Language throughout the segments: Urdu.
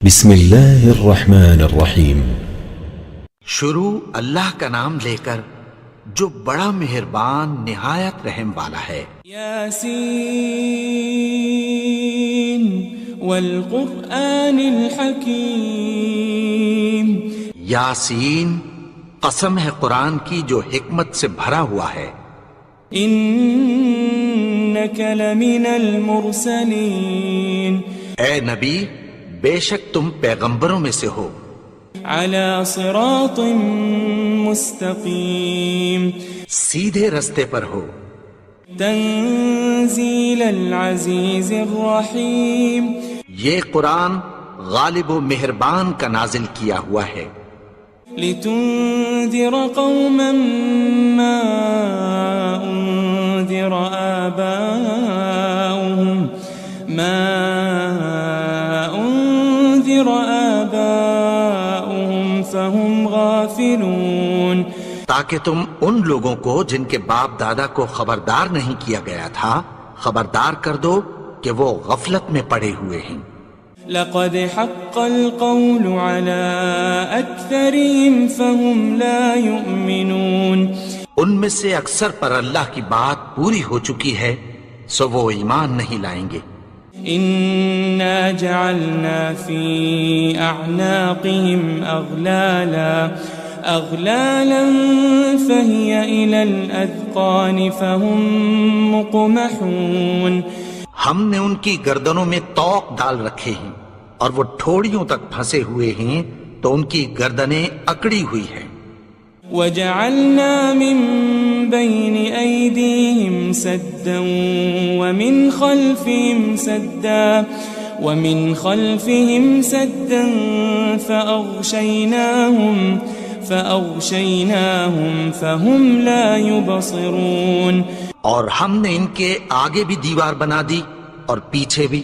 بسم اللہ الرحمن الرحیم۔ شروع اللہ کا نام لے کر جو بڑا مہربان نہایت رحم والا ہے۔ یاسین والقرآن الحکیم۔ یاسین، قسم ہے قرآن کی جو حکمت سے بھرا ہوا ہے۔ انک لمن المرسلین۔ اے نبی، بے شک تم پیغمبروں میں سے ہو۔ علی صراط مستقیم۔ سیدھے رستے پر ہو۔ تنزیل العزیز الرحیم۔ یہ قرآن غالب و مہربان کا نازل کیا ہوا ہے۔ لتنذر قوما ما انذر آباؤهم فهم غافلون۔ تاکہ تم ان لوگوں کو جن کے باپ دادا کو خبردار نہیں کیا گیا تھا خبردار کر دو کہ وہ غفلت میں پڑے ہوئے ہیں۔ لقد حق القول على اکثرهم فهم لا يؤمنون۔ ان میں سے اکثر پر اللہ کی بات پوری ہو چکی ہے سو وہ ایمان نہیں لائیں گے۔ انا جعلنا في اعناقهم اغلالا فهي الى الاذقان فهم مقمحون۔ ہم نے ان کی گردنوں میں طوق ڈال رکھے ہیں اور وہ ٹھوڑیوں تک پھنسے ہوئے ہیں تو ان کی گردنیں اکڑی ہوئی ہیں۔ وجعلنا من بين أيديهم سدا ومن خلفهم سدا فأغشيناهم فهم لا يبصرون۔ اور ہم نے ان کے آگے بھی دیوار بنا دی اور پیچھے بھی،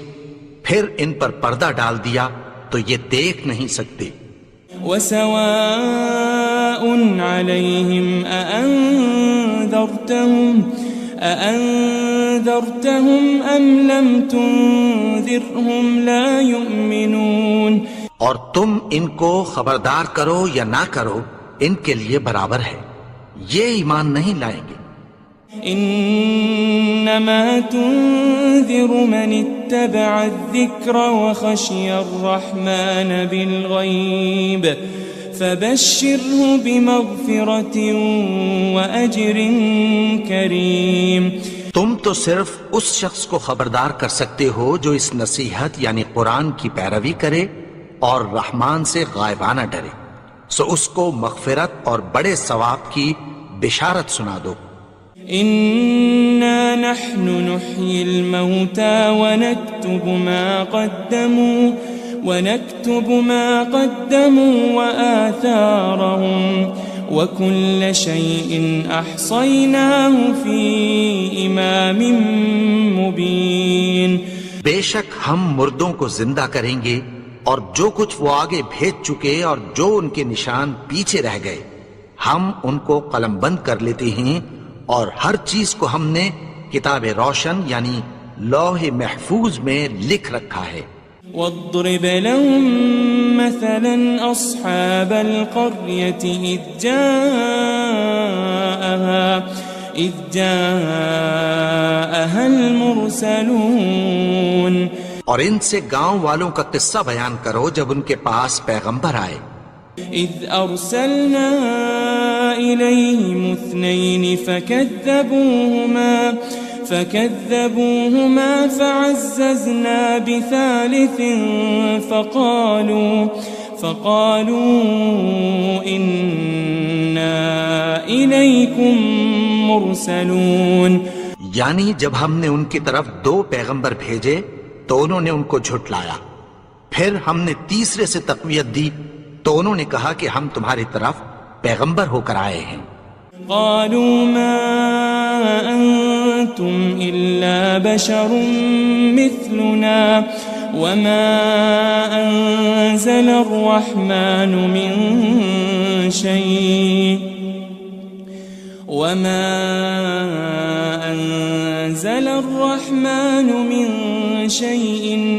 پھر ان پر پردہ ڈال دیا تو یہ دیکھ نہیں سکتے۔ وسواء عليهم أأنذرتهم أم لم تنذرهم لا يؤمنون۔ اور تم ان کو خبردار کرو یا نہ کرو ان کے لیے برابر ہے، یہ ایمان نہیں لائیں گے۔ انما تنذر من اتبع الذکر وخشی الرحمن بالغیب فبشره بمغفرة وأجر کریم۔ تم تو صرف اس شخص کو خبردار کر سکتے ہو جو اس نصیحت یعنی قرآن کی پیروی کرے اور رحمان سے غائبانہ ڈرے، سو اس کو مغفرت اور بڑے ثواب کی بشارت سنا دو۔ إنا نحن نحيي الموتى ونكتب ما قدموا وآثارهم وكل شيء أحصيناه في إمام مبين۔ بے شک ہم مردوں کو زندہ کریں گے اور جو کچھ وہ آگے بھیج چکے اور جو ان کے نشان پیچھے رہ گئے ہم ان کو قلم بند کر لیتے ہیں، اور ہر چیز کو ہم نے کتاب روشن یعنی لوح محفوظ میں لکھ رکھا ہے۔ واضرب لهم مثلا أصحاب القرية إذ جاءها المرسلون۔ اور ان سے گاؤں والوں کا قصہ بیان کرو جب ان کے پاس پیغمبر آئے۔ إذ أرسلنا إليهم اثنين فكذبوهما فعززنا بثالث فقالوا إنا إليكم مرسلون۔ یعنی جب ہم نے ان کی طرف 2 پیغمبر بھیجے تو انہوں نے ان کو جھٹلایا، پھر ہم نے تیسرے سے تقویت دی تو انہوں نے کہا کہ ہم تمہاری طرف پیغمبر ہو کر آئے ہیں۔ قالوا ما أنتم إلا بشر مثلنا وما أنزل الرحمن من شيء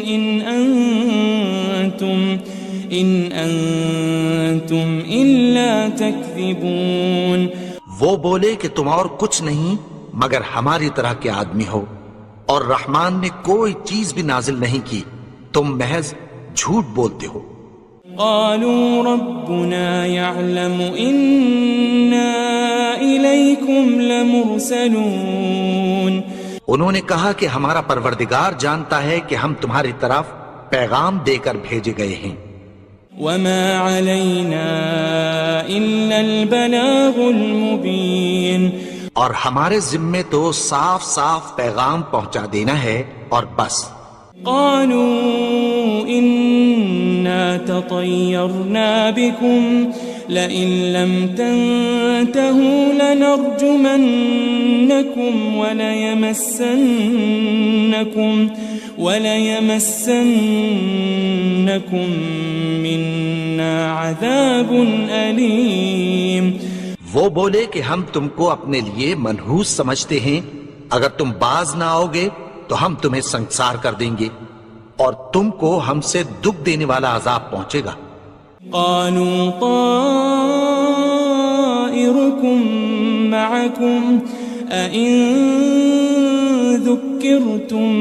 إن أنتم أنتم إلا تكذبون. وہ بولے کہ تم اور کچھ نہیں مگر ہماری طرح کے آدمی ہو، اور رحمان نے کوئی چیز بھی نازل نہیں کی، تم محض جھوٹ بولتے ہو. قالوا ربنا يعلم إنا إليكم لمرسلون. انہوں نے کہا کہ ہمارا پروردگار جانتا ہے کہ ہم تمہاری طرف پیغام دے کر بھیجے گئے ہیں. وما علينا إلا البلاغ المبين. اور ہمارے ذمے تو صاف صاف پیغام پہنچا دینا ہے اور بس. قالوا إنا تطيرنا بكم لئن لم تنتهوا لنرجمنكم وليمسنكم منا عذاب أليم. وہ بولے کہ ہم تم کو اپنے لیے منحوس سمجھتے ہیں، اگر تم باز نہ آؤ گے تو ہم تمہیں سنسار کر دیں گے اور تم کو ہم سے دکھ دینے والا عذاب پہنچے گا. قالوا طائركم معكم أئن ذكرتم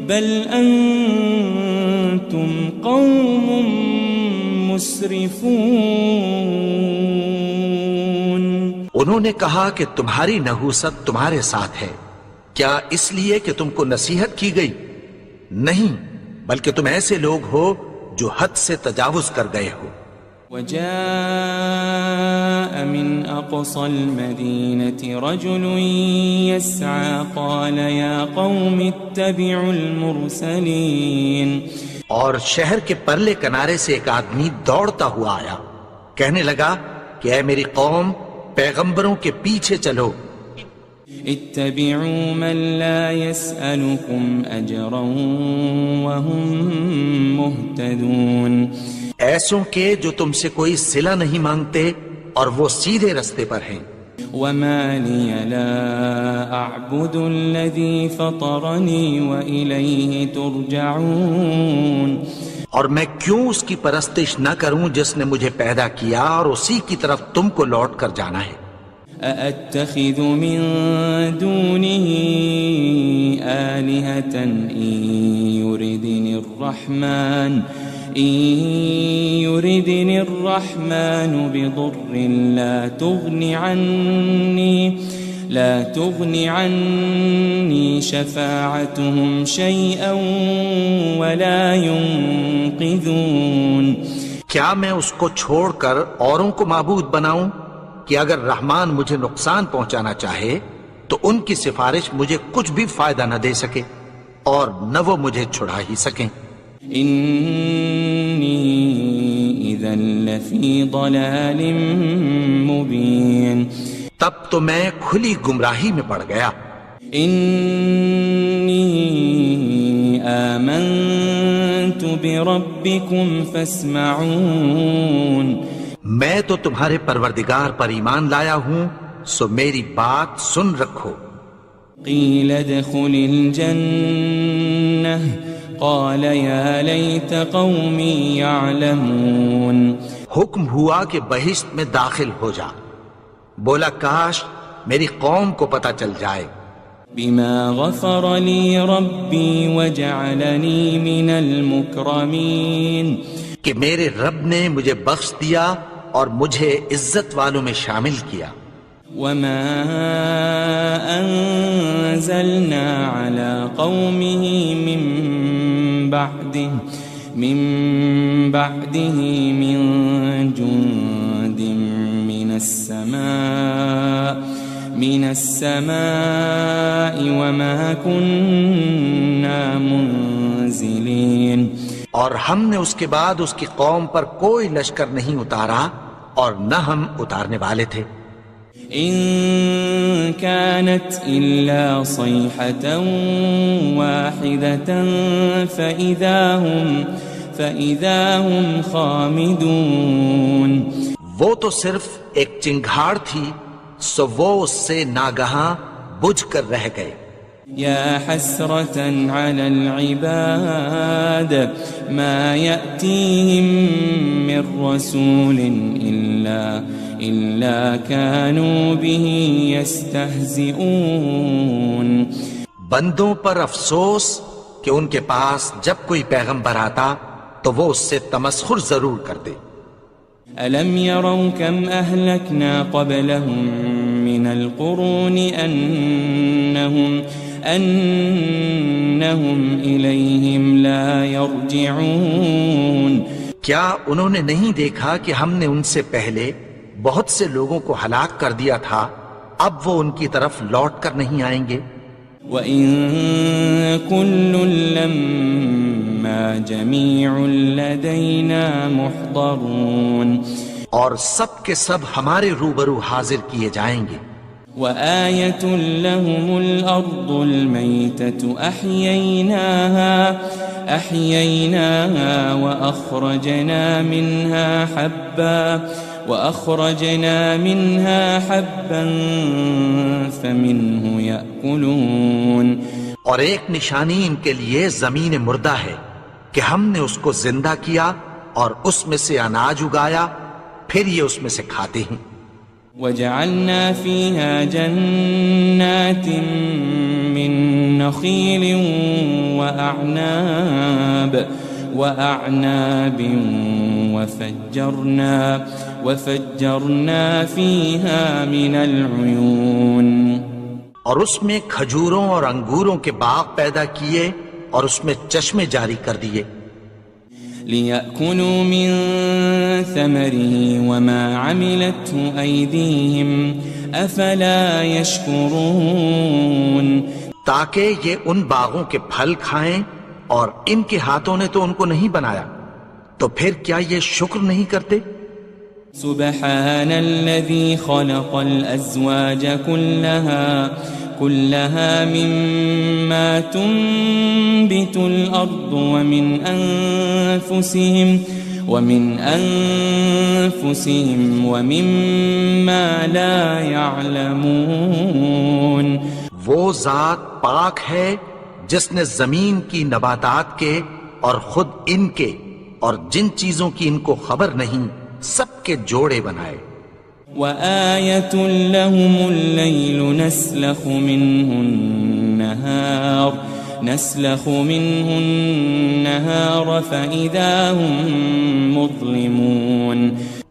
بل أنتم قوم مسرفون. انہوں نے کہا کہ تمہاری نحوست تمہارے ساتھ ہے، کیا اس لیے کہ تم کو نصیحت کی گئی؟ نہیں، بلکہ تم ایسے لوگ ہو جو حد سے تجاوز کر گئے ہو. وجاء من أقصى المدينة رجل يسعى قال يا قوم اتبعوا المرسلين. اور شہر کے پرلے کنارے سے ایک آدمی دوڑتا ہوا آیا، کہنے لگا کہ اے میری قوم، پیغمبروں کے پیچھے چلو. اتبعوا من لا يسألكم أجرا وهم مهتدون. ایسوں کے جو تم سے کوئی صلہ نہیں مانگتے اور وہ سیدھے رستے پر ہیں. وما لي لا أعبد الذي فطرني وإليه ترجعون. اور میں کیوں اس کی پرستش نہ کروں جس نے مجھے پیدا کیا اور اسی کی طرف تم کو لوٹ کر جانا ہے. أأتخذ من دونه آلهة إن يردني الرحمن بضر لا تغني عني شفاعتهم شيئا ولا ينقذون. کیا میں اس کو چھوڑ کر اوروں کو معبود بناؤں کہ اگر رحمان مجھے نقصان پہنچانا چاہے تو ان کی سفارش مجھے کچھ بھی فائدہ نہ دے سکے اور نہ وہ مجھے چھڑا ہی سکیں. إني إذا لفي ضلال مبين. تب تو میں کھلی گمراہی میں پڑ گیا. إني آمنت بربكم فاسمعون. میں تو تمہارے پروردگار پر ایمان لایا ہوں، سو میری بات سن رکھو. قيل ادخل الجنة قال يا ليت قومي يعلمون. حکم ہوا کہ بہشت میں داخل ہو جا. بولا کاش میری قوم کو پتہ چل جائے. بما غفر لي ربي وجعلني من المكرمين. کہ میرے رب نے مجھے بخش دیا اور مجھے عزت والوں میں شامل کیا. وما أنزلنا على قومه من بعده من جند من السماء وما كنا منزلين. اور ہم نے اس کے بعد اس کی قوم پر کوئی لشکر نہیں اتارا اور نہ ہم اتارنے والے تھے. إن كانت إلا صيحة واحدة فإذا هم خامدون. وہ تو صرف ایک چنگھاڑ تھی، سو وہ اس سے ناگہاں بجھ کر رہ گئے. يا حسرة على العباد ما يأتيهم من رسول إلا كانوا به يستهزئون. بندوں پر افسوس کہ ان کے پاس جب کوئی پیغمبر آتا تو وہ اس سے تمسخر ضرور کرتے. ألم يروا كم أهلكنا قبلهم من القرون أنهم إليهم لا يرجعون. کیا انہوں نے نہیں دیکھا کہ ہم نے ان سے پہلے بہت سے لوگوں کو ہلاک کر دیا تھا، اب وہ ان کی طرف لوٹ کر نہیں آئیں گے. وَإِن كُلٌّ لَمَّا جَمِيعٌ لَدَيْنَا مُحْضَرُونَ. اور سب کے سب ہمارے روبرو حاضر کیے جائیں گے. وَآيَةٌ لَهُمُ الْأَرْضُ الْمَيْتَةُ أَحْيَيْنَاهَا وَأَخْرَجْنَا مِنْهَا حَبًّا فَمِنْهُ يَأْكُلُونَ. اور ایک نشانی ان کے لیے زمین مردہ ہے کہ ہم نے اس کو زندہ کیا اور اس میں سے اناج اگایا، پھر یہ اس میں سے کھاتے ہیں. وَجَعَلْنَا فِيهَا جَنَّاتٍ مِّن نَخِيلٍ وَأَعْنَابٍ وَفَجَّرْنَا فِيهَا مِنَ الْعُيُونِ. اور اس میں کھجوروں اور انگوروں کے باغ پیدا کیے اور اس میں چشمے جاری کر دیے. لِيَأْكُلُوا مِن ثَمَرِهِ وَمَا عَمِلَتْهُ أَيْدِيهِمْ أَفَلَا يَشْكُرُونَ. تاکہ یہ ان باغوں کے پھل کھائیں اور ان کے ہاتھوں نے تو ان کو نہیں بنایا، تو پھر کیا یہ شکر نہیں کرتے؟ سبحان الذي خلق الأزواج كلها مما تنبت الأرض ومن أنفسهم ومما لا يعلمون. وہ ذات پاک ہے جس نے زمین کی نباتات کے اور خود ان کے اور جن چیزوں کی ان کو خبر نہیں سب کے جوڑے بنائے. وَآيَةٌ لَهُمُ اللَّيْلُ نَسْلَخُ مِنْهُ النَّهَارَ فَإِذَا هُمْ مُظْلِمُونَ.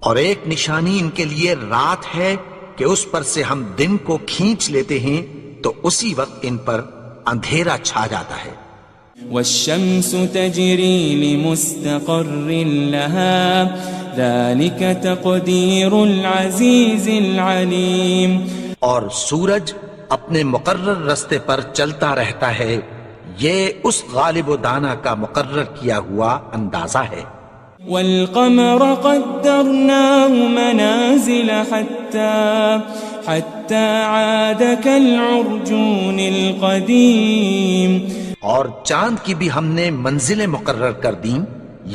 اور ایک نشانی ان کے لیے رات ہے کہ اس پر سے ہم دن کو کھینچ لیتے ہیں تو اسی وقت ان پر اندھیرا چھا جاتا ہے. وَالشَّمْسُ تَجْرِي لِمُسْتَقَرٍّ لَهَا ذَلِكَ تَقْدِيرُ الْعَزِيزِ الْعَلِيمِ. اور سورج اپنے مقرر رستے پر چلتا رہتا ہے، یہ اس غالب و دانا کا مقرر کیا ہوا اندازہ ہے. وَالْقَمَرَ قَدَّرْنَاهُ مَنَازِلَ حَتَّى عَادَ كَالْعُرْجُونِ الْقَدِيمِ. اور چاند کی بھی ہم نے منزلیں مقرر کر دیں،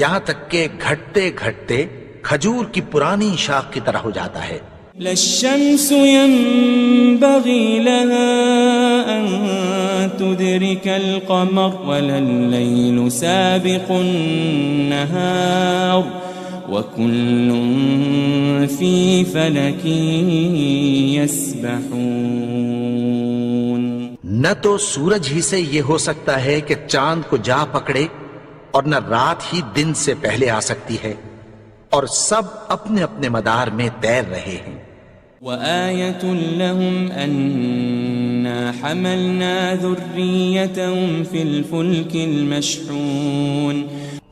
یہاں تک کہ گھٹتے گھٹتے کھجور کی پرانی شاخ کی طرح ہو جاتا ہے. لَلشَّمْسُ يَنبَغِي لَهَا أَن تُدْرِكَ الْقَمَرَ وَلَا اللَّيْلُ سَابِقُ النَّهَارِ وَكُلٌّ فِي فَلَكٍ يَسْبَحُونَ. نہ تو سورج ہی سے یہ ہو سکتا ہے کہ چاند کو جا پکڑے، اور نہ رات ہی دن سے پہلے آ سکتی ہے، اور سب اپنے اپنے مدار میں تیر رہے ہیں. وَآيَةٌ لَهُمْ أَنَّا حَمَلْنَا ذُرِّيَّتَهُمْ فِي الْفُلْكِ الْمَشْحُونِ.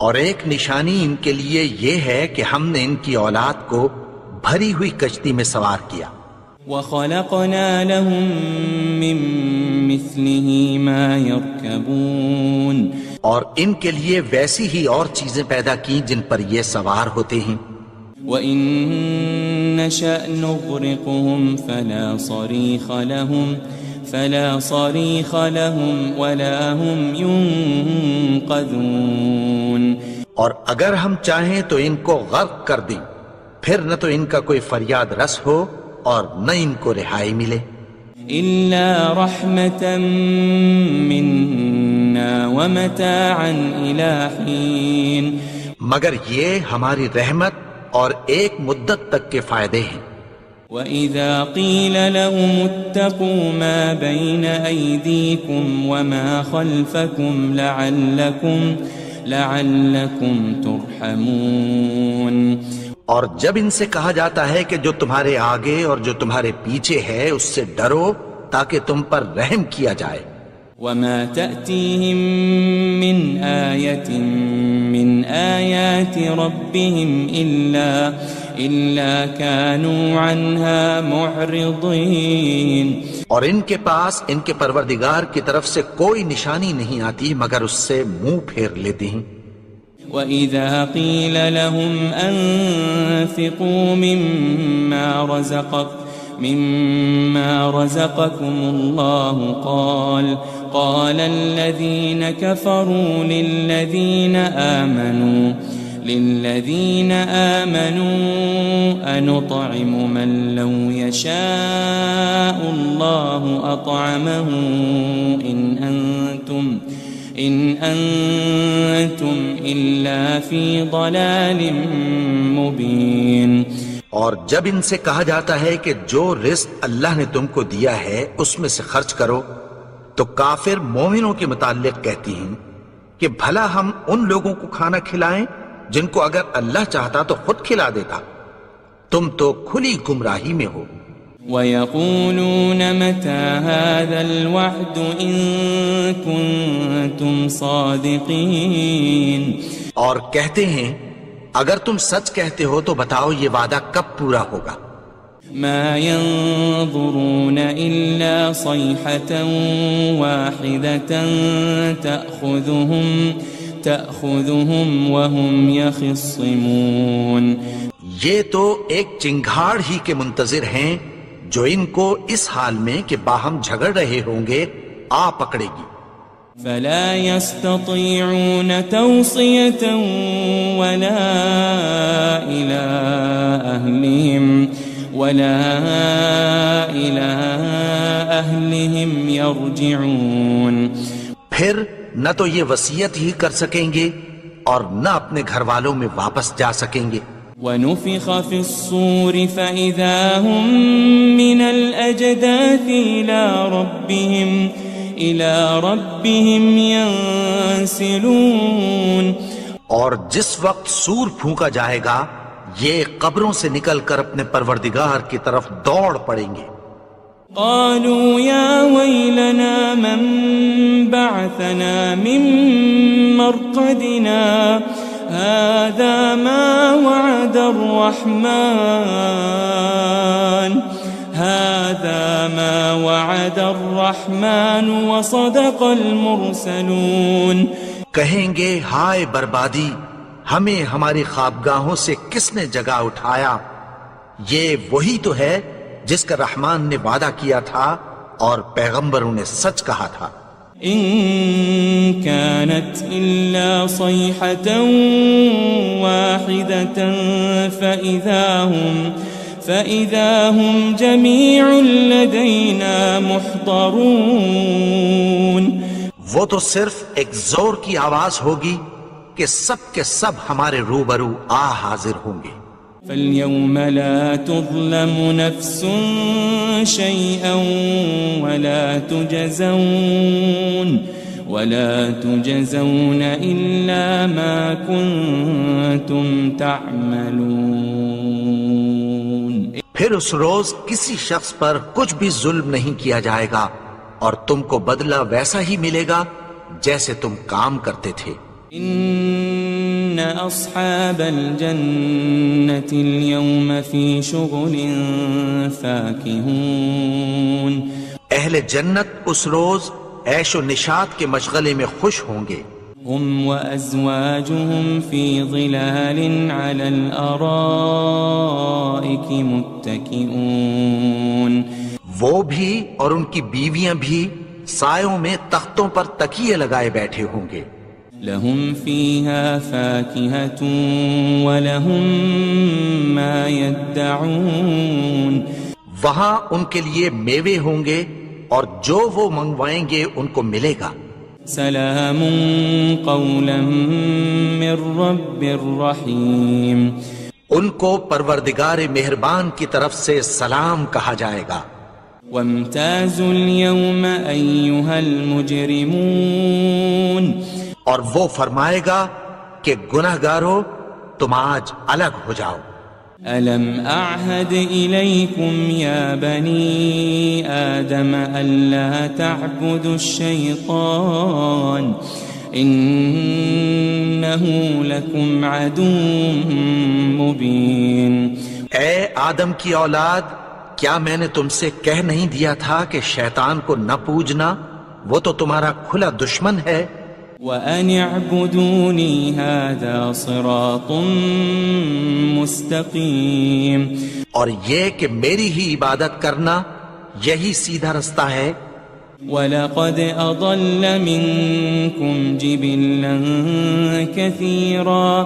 اور ایک نشانی ان کے لیے یہ ہے کہ ہم نے ان کی اولاد کو بھری ہوئی کشتی میں سوار کیا. وَخَلَقْنَا لَهُم مِّن مِّثْلِهِ مَا يَرْكَبُونَ. اور ان کے لیے ویسی ہی اور چیزیں پیدا کی جن پر یہ سوار ہوتے ہیں. وَإِن نَّشَأْ نُغْرِقْهُمْ فَلَا صَرِيخَ لَهُمْ وَلَا هُمْ يُنقَذُونَ. اور اگر ہم چاہیں تو ان کو غرق کر دیں، پھر نہ تو ان کا کوئی فریاد رس ہو اور نہ ان کو رہائی ملے. إلا رحمة منا ومتاعا إلى حين مگر یہ ہماری رحمت اور ایک مدت تک کے فائدے ہیں. وَإِذَا قِيلَ لَهُمُ اتَّقُوا مَا بَيْنَ أَيْدِيكُمْ وَمَا خَلْفَكُمْ لَعَلَّكُمْ تُرْحَمُونَ. اور جب ان سے کہا جاتا ہے کہ جو تمہارے آگے اور جو تمہارے پیچھے ہے اس سے ڈرو تاکہ تم پر رحم کیا جائے. وَمَا تَأْتِيهِم مِّنْ آيَةٍ مِّنْ آيَاتِ رَبِّهِمْ إِلَّا كَانُوا عَنْهَا مُعْرِضِينَ. اور ان کے پاس ان کے پروردگار کی طرف سے کوئی نشانی نہیں آتی مگر اس سے منہ پھیر لیتے ہیں. وَإِذَا قِيلَ لَهُمْ أَنفِقُوا مِمَّا رَزَقَكُمُ اللَّهُ قَالَ الَّذِينَ كَفَرُوا لِلَّذِينَ آمَنُوا أَنُطْعِمُ مَن لَّوْ يَشَاءُ اللَّهُ أَطْعَمَهُ إِنْ أَنْتُمْ إِلَّا فِي ضَلَالٍ مُبِينٍ. اور جب ان سے کہا جاتا ہے کہ جو رزق اللہ نے تم کو دیا ہے اس میں سے خرچ کرو تو کافر مومنوں کے متعلق کہتی ہیں کہ بھلا ہم ان لوگوں کو کھانا کھلائیں جن کو اگر اللہ چاہتا تو خود کھلا دیتا. تم تو کھلی گمراہی میں ہو. وَيَقُولُونَ مَتَى هَذَا الْوَعْدُ إِن كُنتُمْ صَادِقِينَ. اور کہتے ہیں اگر تم سچ کہتے ہو تو بتاؤ یہ وعدہ کب پورا ہوگا. مَا يَنظُرُونَ إِلَّا صَيْحَةً وَاحِدَةً تَأْخُذُهُمْ وَهُمْ يَخِصِّمُونَ. یہ تو ایک چنگھاڑ ہی کے منتظر ہیں جو ان کو اس حال میں کہ باہم جھگڑ رہے ہوں گے آ پکڑے گی. فلا يستطيعون توصية ولا إلى أهلهم يرجعون. پھر نہ تو یہ وصیت ہی کر سکیں گے اور نہ اپنے گھر والوں میں واپس جا سکیں گے. وَنُفِخَ فِي الصُّورِ فَإِذَا هُم مِّنَ الْأَجْدَاثِ إِلَى رَبِّهِمْ يَنسِلُونَ. اور جس وقت سور پھونکا جائے گا یہ قبروں سے نکل کر اپنے پروردگار کی طرف دوڑ پڑیں گے. قالوا يا ويلنا من بعثنا من مرقدنا هذا ما وعد الرحمن وصدق المرسلون. کہیں گے ہائے بربادی ہمیں ہماری خوابگاہوں سے کس نے جگا اٹھایا. یہ وہی تو ہے جس کا رحمان نے وعدہ کیا تھا اور پیغمبروں نے سچ کہا تھا. إن كانت إلا صيحة واحدة فإذا هم جميع لدينا محضرون. وہ تو صرف ایک زور کی آواز ہوگی کہ سب کے سب ہمارے روبرو حاضر ہوں گے. فَالْيَوْمَ لَا تُظْلَمُ نَفْسٌ شَيْئًا وَلَا تُجَزَوْنَ إِلَّا مَا كُنتُمْ تَعْمَلُونَ. پھر اس روز کسی شخص پر کچھ بھی ظلم نہیں کیا جائے گا اور تم کو بدلہ ویسا ہی ملے گا جیسے تم کام کرتے تھے. إن أصحاب الجنة اليوم في شغل فاكهون. اہل جنت اس روز عیش و نشاط کے مشغلے میں خوش ہوں گے. هم وأزواجهم في ظلال على الأرائك متكئون. وہ بھی اور ان کی بیویاں بھی سایوں میں تختوں پر تکیے لگائے بیٹھے ہوں گے. لهم فيها فاكهة ولهم ما يدعون. وہاں ان کے لیے میوے ہوں گے اور جو وہ منگوائیں گے ان کو ملے گا. سلام قولا من رب الرحیم. ان کو پروردگار مہربان کی طرف سے سلام کہا جائے گا. وامتازوا اليوم ایھا المجرمون. اور وہ فرمائے گا کہ گنہگارو تم آج الگ ہو جاؤ. ألم أعهد إليكم يا بني آدم ألا تعبدوا الشيطان إنه لكم عدو مبين. اے آدم کی اولاد، کیا میں نے تم سے کہہ نہیں دیا تھا کہ شیطان کو نہ پوجنا، وہ تو تمہارا کھلا دشمن ہے. وَأَنِ اعْبُدُونِي هَذَا صِرَاطٌ مُسْتَقِيمٌ. اور یہ کہ میری ہی عبادت کرنا یہی سیدھا رستہ ہے. وَلَقَدْ أَضَلَّ مِنكُمْ جِبِلًّا كَثِيرًا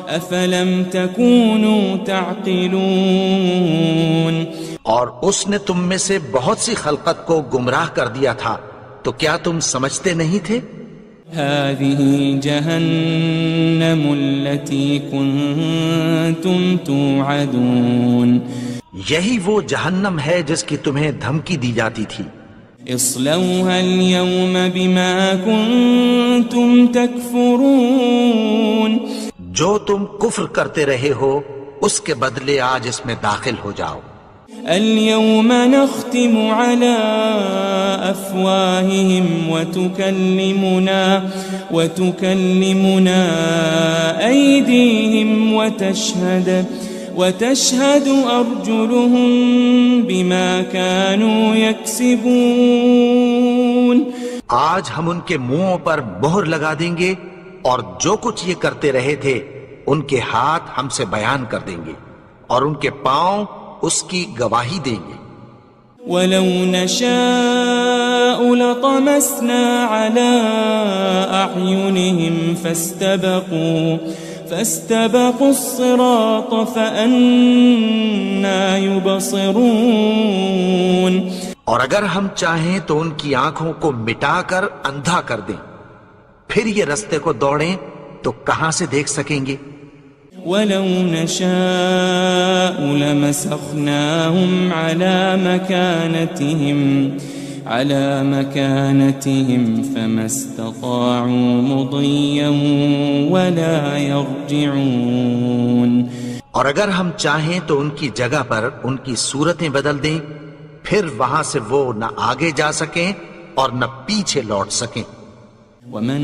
أَفَلَمْ تَكُونُوا تَعْقِلُونَ. اور اس نے تم میں سے بہت سی خلقت کو گمراہ کر دیا تھا، تو کیا تم سمجھتے نہیں تھے؟ هذه جهنم التي كنتم توعدون. یہی وہ جہنم ہے جس کی تمہیں دھمکی دی جاتی تھی. اصلوها اليوم بما كنتم تكفرون. جو تم کفر کرتے رہے ہو اس کے بدلے آج اس میں داخل ہو جاؤ. اليوم نختم على أفواههم وتكلمنا أيديهم وتشهد أرجلهم بما كانوا يكسبون. آج ہم ان کے منہوں پر مہر لگا دیں گے اور جو کچھ یہ کرتے رہے تھے ان کے ہاتھ ہم سے بیان کر دیں گے اور ان کے پاؤں اس کی گواہی دیں گے. وَلَوْ نَشَاءُ لَطَمَسْنَا عَلَىٰ أَعْيُنِهِمْ فَاسْتَبَقُوا الصِّرَاطَ فَأَنَّىٰ يُبْصِرُونَ. اور اگر ہم چاہیں تو ان کی آنکھوں کو مٹا کر اندھا کر دیں، پھر یہ رستے کو دوڑیں تو کہاں سے دیکھ سکیں گے. وَلَوْ نَشَاءُ لَمَسَخْنَاهُمْ عَلَى مَكَانَتِهِمْ فَمَا اسْتَطَاعُوا مُضِيًّا وَلَا يَرْجِعُونَ. اور اگر ہم چاہیں تو ان کی جگہ پر ان کی صورتیں بدل دیں، پھر وہاں سے وہ نہ آگے جا سکیں اور نہ پیچھے لوٹ سکیں. وَمَن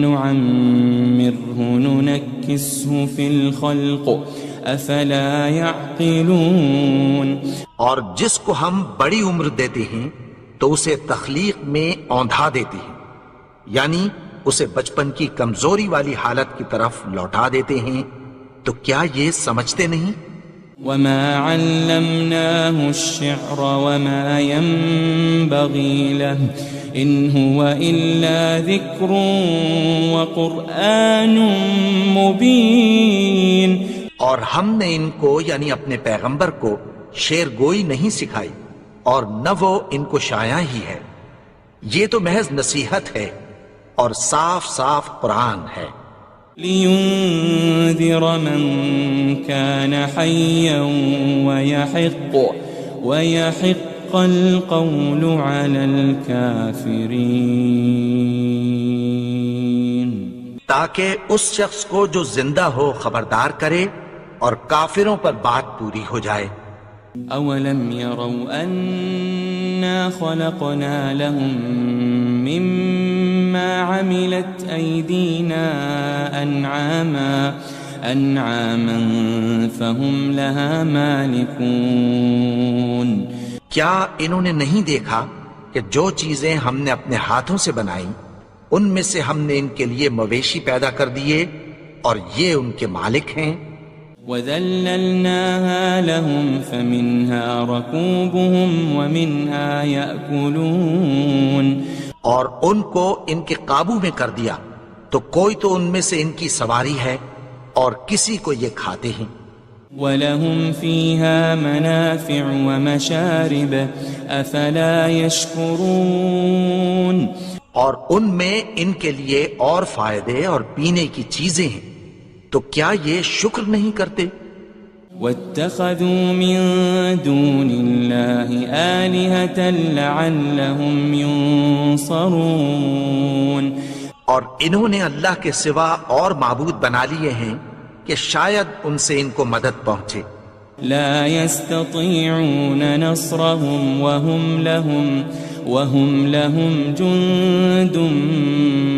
نُعَمِّرْهُ نُنَكِّسْهُ فِي الْخَلْقِ أَفَلَا يَعْقِلُونَ. اور جس کو ہم بڑی عمر دیتے ہیں تو اسے تخلیق میں اوندھا دیتے ہیں، یعنی اسے بچپن کی کمزوری والی حالت کی طرف لوٹا دیتے ہیں. تو کیا یہ سمجھتے نہیں؟ وَمَا عَلَّمْنَاهُ الشِّعْرَ وَمَا يَنبَغِي لَهُ إِنْ هُوَ إِلَّا ذِكْرٌ وَقُرْآنٌ مُبِينٌ. اور ہم نے ان کو یعنی اپنے پیغمبر کو شعر گوئی نہیں سکھائی اور نہ وہ ان کو شایع ہی ہے. یہ تو محض نصیحت ہے اور صاف صاف قرآن ہے. لِيُنذِرَ مَن كَانَ حَيًّا وَيَحِقَّ الْقَوْلُ عَلَى الْكَافِرِينَ. تاکہ اس شخص کو جو زندہ ہو خبردار کرے اور کافروں پر بات پوری ہو جائے. أَوَلَمْ يَرَوْا أَنَّا خَلَقْنَا لَهُم مِّمَّا عَمِلَتْ أَيْدِينَا أَنْعَامًا فَهُمْ لَهَا مَالِكُونَ. کیا انہوں نے نہیں دیکھا کہ جو چیزیں ہم نے اپنے ہاتھوں سے بنائیں ان میں سے ہم نے ان کے لیے مویشی پیدا کر دیے اور یہ ان کے مالک ہیں. وَذَلَّلْنَاهَا لَهُمْ فَمِنْهَا رَكُوبُهُمْ وَمِنْهَا يَأْكُلُونَ. اور ان کو ان کے قابو میں کر دیا تو کوئی تو ان میں سے ان کی سواری ہے اور کسی کو یہ کھاتے ہیں. وَلَهُمْ فِيهَا مَنَافِعُ وَمَشَارِبُ أَفَلَا يَشْكُرُونَ اور ان میں ان کے لیے اور فائدے اور پینے کی چیزیں ہیں، تو کیا یہ شکر نہیں کرتے؟ وَاتَّخَذُوا مِن دُونِ اللَّهِ آلِهَةً لَعَلَّهُمْ يُنصَرُونَ اور انہوں نے اللہ کے سوا اور معبود بنا لیے ہیں کہ شاید ان سے ان کو مدد پہنچے۔ لا يستطيعون نصرهم وهم لهم جند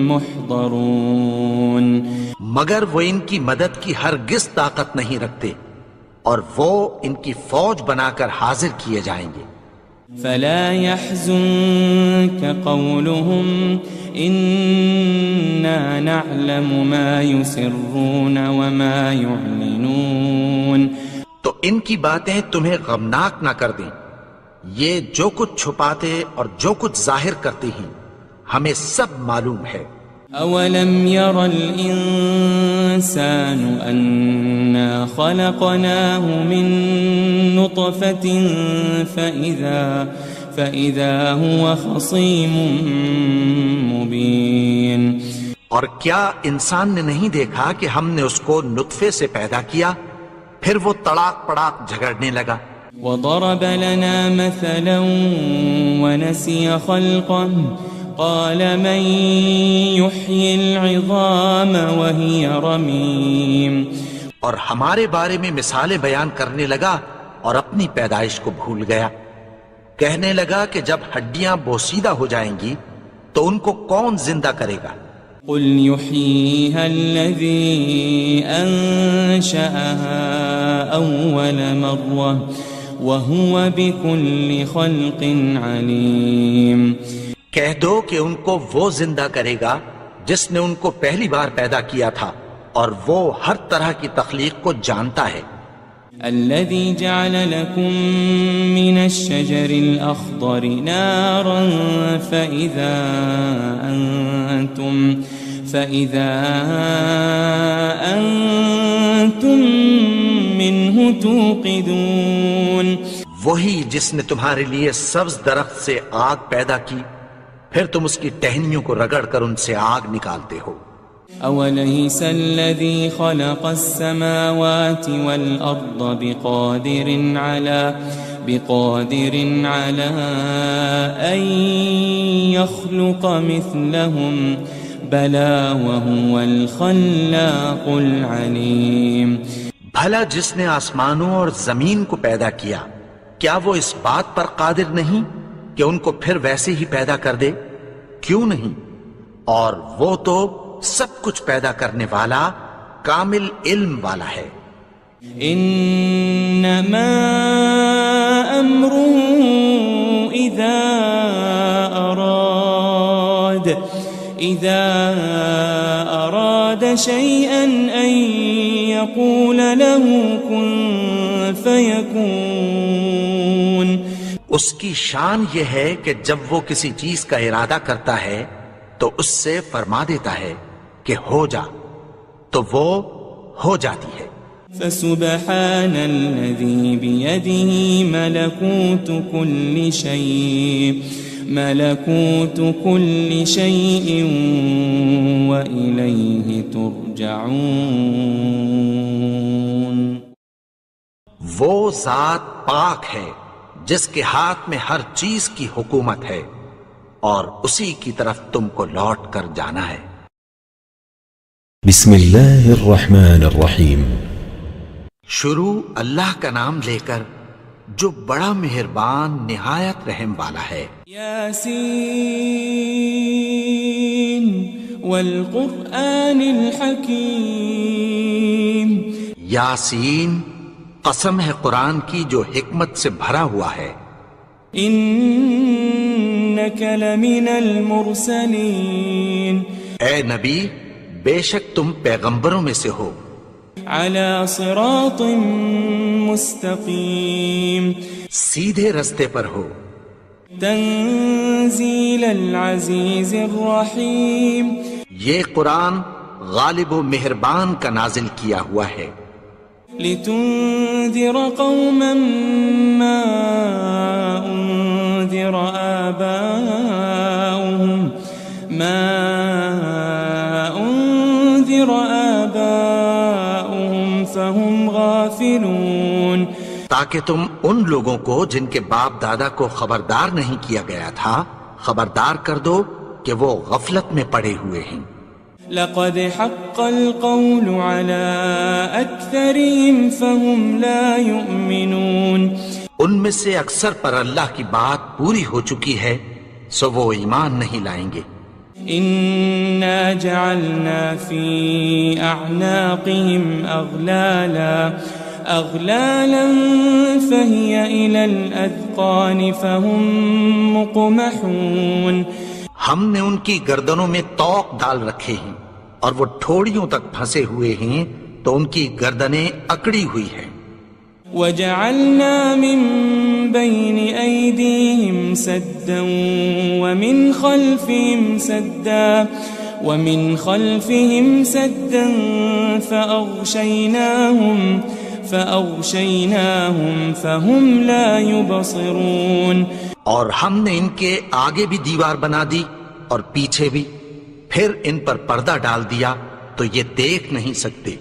محضرون مگر وہ ان کی مدد کی ہرگز طاقت نہیں رکھتے اور وہ ان کی فوج بنا کر حاضر کیے جائیں گے۔ فلا يحزنك قولهم إنا نعلم ما يسرون وما يعلنون تو ان کی باتیں تمہیں غمناک نہ کر دیں، یہ جو کچھ چھپاتے اور جو کچھ ظاہر کرتے ہیں ہمیں سب معلوم ہے۔ أولم ير الإنسان أنا خلقناه من نطفة فإذا هو خصيم مبين اور کیا انسان نے نہیں دیکھا کہ ہم نے اس کو نطفے سے پیدا کیا، پھر وہ تڑاک پڑاک جھگڑنے لگا۔ وضرب لنا مثلا ونسي خلقه قال من يحيي العظام وهي رميم اور ہمارے بارے میں مثالیں بیان کرنے لگا اور اپنی پیدائش کو بھول گیا، کہنے لگا کہ جب ہڈیاں بوسیدہ ہو جائیں گی تو ان کو کون زندہ کرے گا؟ قل يحييها الذي أنشأها أول مرة وهو بكل خلق عليم کہہ دو کہ ان کو وہ زندہ کرے گا جس نے ان کو پہلی بار پیدا کیا تھا اور وہ ہر طرح کی تخلیق کو جانتا ہے۔ الذي جعل لكم من الشجر الأخضر نارا فإذا أنتم منه توقدون وہی جس نے تمہارے لیے سبز درخت سے آگ پیدا کی، پھر تم اس کی ٹہنیوں کو رگڑ کر ان سے آگ نکالتے ہو۔ أوليس الذي خلق السماوات والأرض بقادر على أن يخلق مثلهم بلى وهو الخلاق العليم بھلا جس نے آسمانوں اور زمین کو پیدا کیا، کیا وہ اس بات پر قادر نہیں کہ ان کو پھر ویسے ہی پیدا کر دے؟ کیوں نہیں؟ اور وہ تو سب کچھ پیدا کرنے والا، کامل علم والا ہے۔ انما امره اذا اراد شيئا ان يقول له كن فيكون اس کی شان یہ ہے کہ جب وہ کسی چیز کا ارادہ کرتا ہے تو اس سے فرما دیتا ہے کہ ہو جا، تو وہ ہو جاتی ہے۔ فسبحان الذي بيده ملكوت كل شيء وإليه ترجعون وہ ذات پاک ہے جس کے ہاتھ میں ہر چیز کی حکومت ہے اور اسی کی طرف تم کو لوٹ کر جانا ہے۔ بسم اللہ الرحمن الرحیم۔ شروع اللہ کا نام لے کر جو بڑا مہربان نہایت رحم والا ہے۔ یاسین والقرآن الحکیم۔ یاسین، قسم ہے قرآن کی جو حکمت سے بھرا ہوا ہے۔ انک لمن المرسلین۔ اے نبی، بے شک تم پیغمبروں میں سے ہو۔ علی صراط مستقیم۔ سیدھے رستے پر ہو۔ تنزیل العزیز الرحیم۔ یہ قرآن غالب و مہربان کا نازل کیا ہوا ہے۔ لتنذر قوما ما أنذر آباؤهم فهم غافلون، تاکہ تم ان لوگوں کو جن کے باپ دادا کو خبردار نہیں کیا گیا تھا خبردار کر دو کہ وہ غفلت میں پڑے ہوئے ہیں۔ لقد حق القول على أكثرهم فهم لا يؤمنون، ان میں سے اکثر پر اللہ کی بات پوری ہو چکی ہے سو وہ ایمان نہیں لائیں گے۔ إنا جعلنا في أعناقهم أغلالا فهي إلى الأذقان فهم مقمحون، ہم نے ان کی گردنوں میں طوق ڈال رکھے ہیں اور وہ ٹھوڑیوں تک پھنسے ہوئے ہیں تو ان کی گردنیں اکڑی ہوئی ہیں۔ وجعلنا من بين أيديهم سدا ومن خلفهم سدا فأغشيناهم فهم لا يبصرون، اور ہم نے ان کے آگے بھی دیوار بنا دی اور پیچھے بھی، پھر ان پر پردہ ڈال دیا تو یہ دیکھ نہیں سکتے۔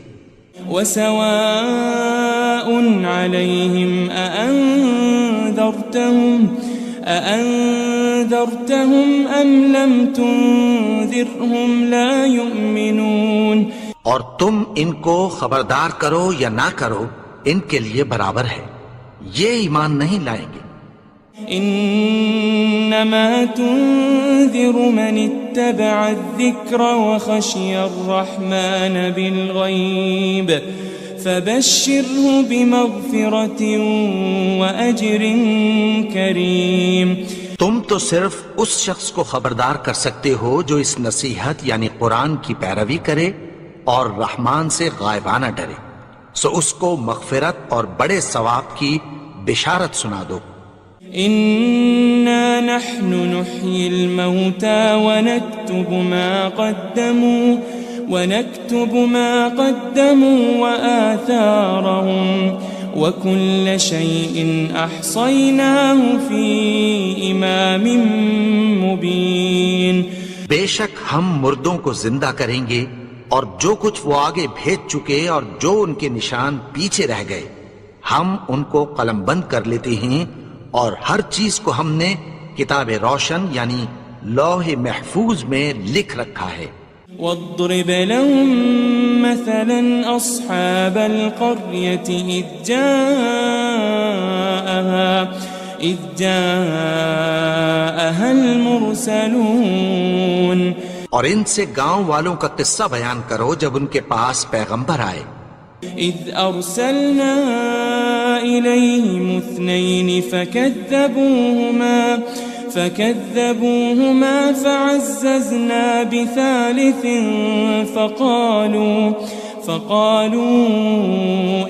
وسواء عليهم أأنذرتهم أم لم تنذرهم لا يؤمنون، اور تم ان کو خبردار کرو یا نہ کرو ان کے لیے برابر ہے، یہ ایمان نہیں لائیں گے۔ إنما تنذر من اتبع الذكر وخشي الرحمن بالغيب فبشره بمغفرة وأجر كريم، تم تو صرف اس شخص کو خبردار کر سکتے ہو جو اس نصیحت یعنی قرآن کی پیروی کرے اور رحمان سے غائبانہ ڈرے، سو اس کو مغفرت اور بڑے ثواب کی بشارت سنا دو۔ إنا نحن نحيي الموتى ونكتب ما قدموا وآثارهم وكل شيء أحصيناه في إمام مبين، بے شک ہم مردوں کو زندہ کریں گے اور جو کچھ وہ آگے بھیج چکے اور جو ان کے نشان پیچھے رہ گئے ہم ان کو قلم بند کر لیتے ہیں، اور ہر چیز کو ہم نے کتاب روشن یعنی لوح محفوظ میں لکھ رکھا ہے۔ واضرب لهم مثلا أصحاب القرية إذ جاءها المرسلون، اور ان سے گاؤں والوں کا قصہ بیان کرو جب ان کے پاس پیغمبر آئے۔ إذ أرسلنا إليهم 2 فكذبوهما فعززنا بثالث فقالوا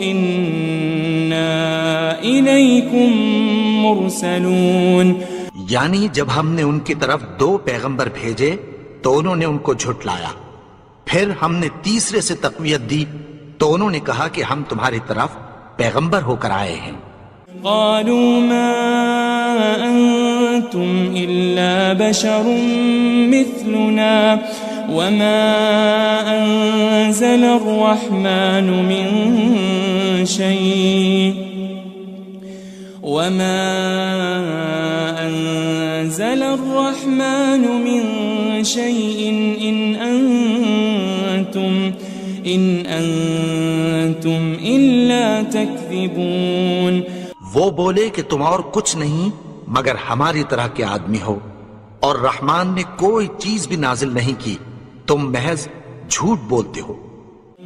إنا إليكم مرسلون، یعنی جب ہم نے ان کی طرف 2 پیغمبر بھیجے تو انہوں نے ان کو جھٹلایا، پھر ہم نے تیسرے سے تقویت دی تو انہوں نے کہا کہ ہم تمہاری طرف پیغمبر ہو کر آئے ہیں۔ قالوا ما أنتم إلا بشر مثلنا وما أنزل الرحمن من شيء إن أنتم إلا تكذبون، وہ بولے کہ تم اور کچھ نہیں مگر ہماری طرح کے آدمی ہو، اور رحمان نے کوئی چیز بھی نازل نہیں کی، تم محض جھوٹ بولتے ہو۔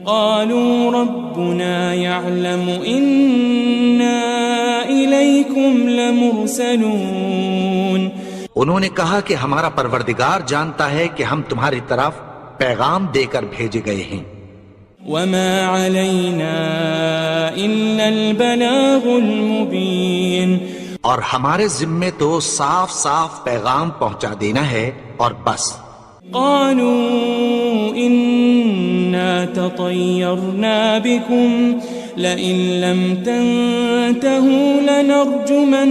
قالوا ربنا يعلم إنا إليكم لمرسلون، انہوں نے کہا کہ ہمارا پروردگار جانتا ہے کہ ہم تمہاری طرف پیغام دے کر بھیجے گئے ہیں۔ وما علينا إلا البلاغ المبين، اور ہمارے ذمے تو صاف صاف پیغام پہنچا دینا ہے اور بس۔ قالوا إنا تطيرنا بكم لئن لم تنتهوا لنرجمنكم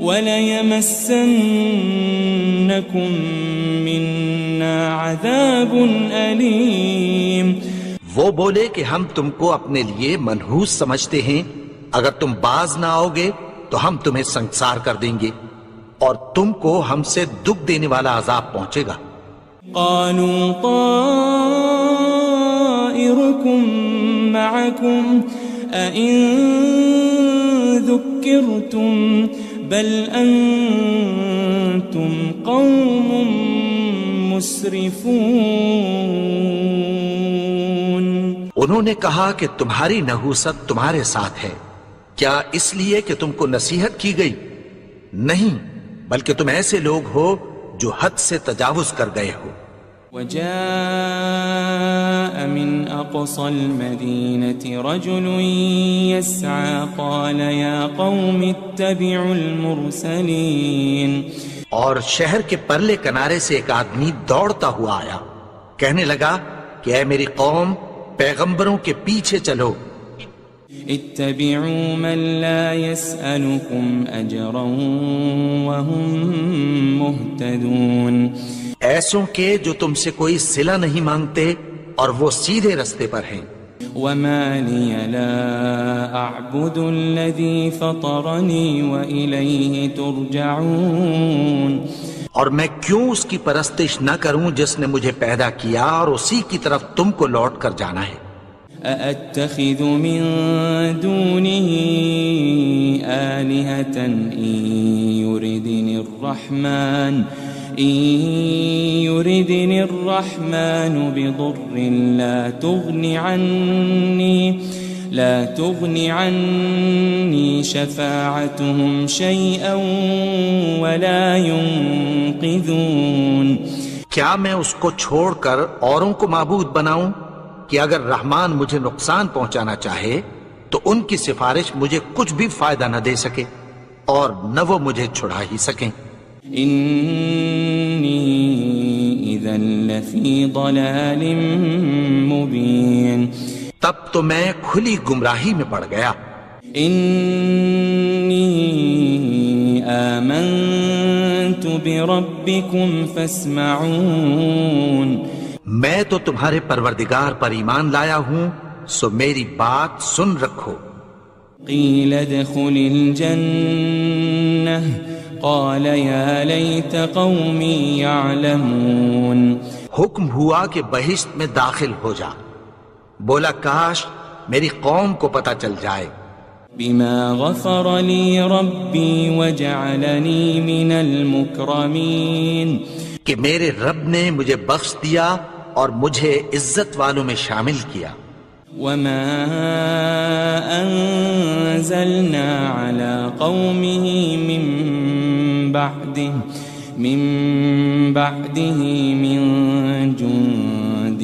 وليمسنكم منا عذاب أليم. وہ بولے کہ ہم تم کو اپنے لیے منحوس سمجھتے ہیں، اگر تم باز نہ آؤ گے تو ہم تمہیں سنگسار کر دیں گے اور تم کو ہم سے دکھ دینے والا عذاب پہنچے گا. قالوا طائركم معكم أئن ذكرتم بل أنتم قوم مسرفون. انہوں نے کہا کہ تمہاری نحوست تمہارے ساتھ ہے، کیا اس لیے کہ تم کو نصیحت کی گئی؟ نہیں، بلکہ تم ایسے لوگ ہو جو حد سے تجاوز کر گئے ہو. وجاء من أقصى المدينة رجل يسعى قال يا قوم اتبعوا المرسلين. اور شہر کے پرلے کنارے سے ایک آدمی دوڑتا ہوا آیا، کہنے لگا کہ اے میری قوم، پیغمبروں کے پیچھے چلو. اتبعوا من لا يسألكم أجرا وهم مهتدون. ایسوں کے جو تم سے کوئی صلہ نہیں مانگتے اور وہ سیدھے رستے پر ہیں. وما لي لا أعبد الذي فطرني وإليه ترجعون. اور میں کیوں اس کی پرستش نہ کروں جس نے مجھے پیدا کیا اور اسی کی طرف تم کو لوٹ کر جانا ہے. أأتخذ من دونه آلهة إن يردني الرحمن بضر لا تغني عني شفاعتهم شيئا ولا ينقذون. کیا میں اس کو چھوڑ کر اوروں کو معبود بناؤں کہ اگر رحمان مجھے نقصان پہنچانا چاہے تو ان کی سفارش مجھے کچھ بھی فائدہ نہ دے سکے اور نہ وہ مجھے چھڑا ہی سکیں. إني إذا لفي ضلال مبين. تب تو میں کھلی گمراہی میں پڑ گیا. إني آمنت بربكم فاسمعون. میں تو تمہارے پروردگار پر ایمان لایا ہوں، سو میری بات سن رکھو. قيل ادخل الجنة قال يا ليت قومي يعلمون. حکم ہوا کہ بہشت میں داخل ہو جا. بولا کاش میری قوم کو پتہ چل جائے. بما غفر لي ربي وجعلني من المكرمين. کہ میرے رب نے مجھے بخش دیا اور مجھے عزت والوں میں شامل کیا. وما أنزلنا على قومه من بعده من جند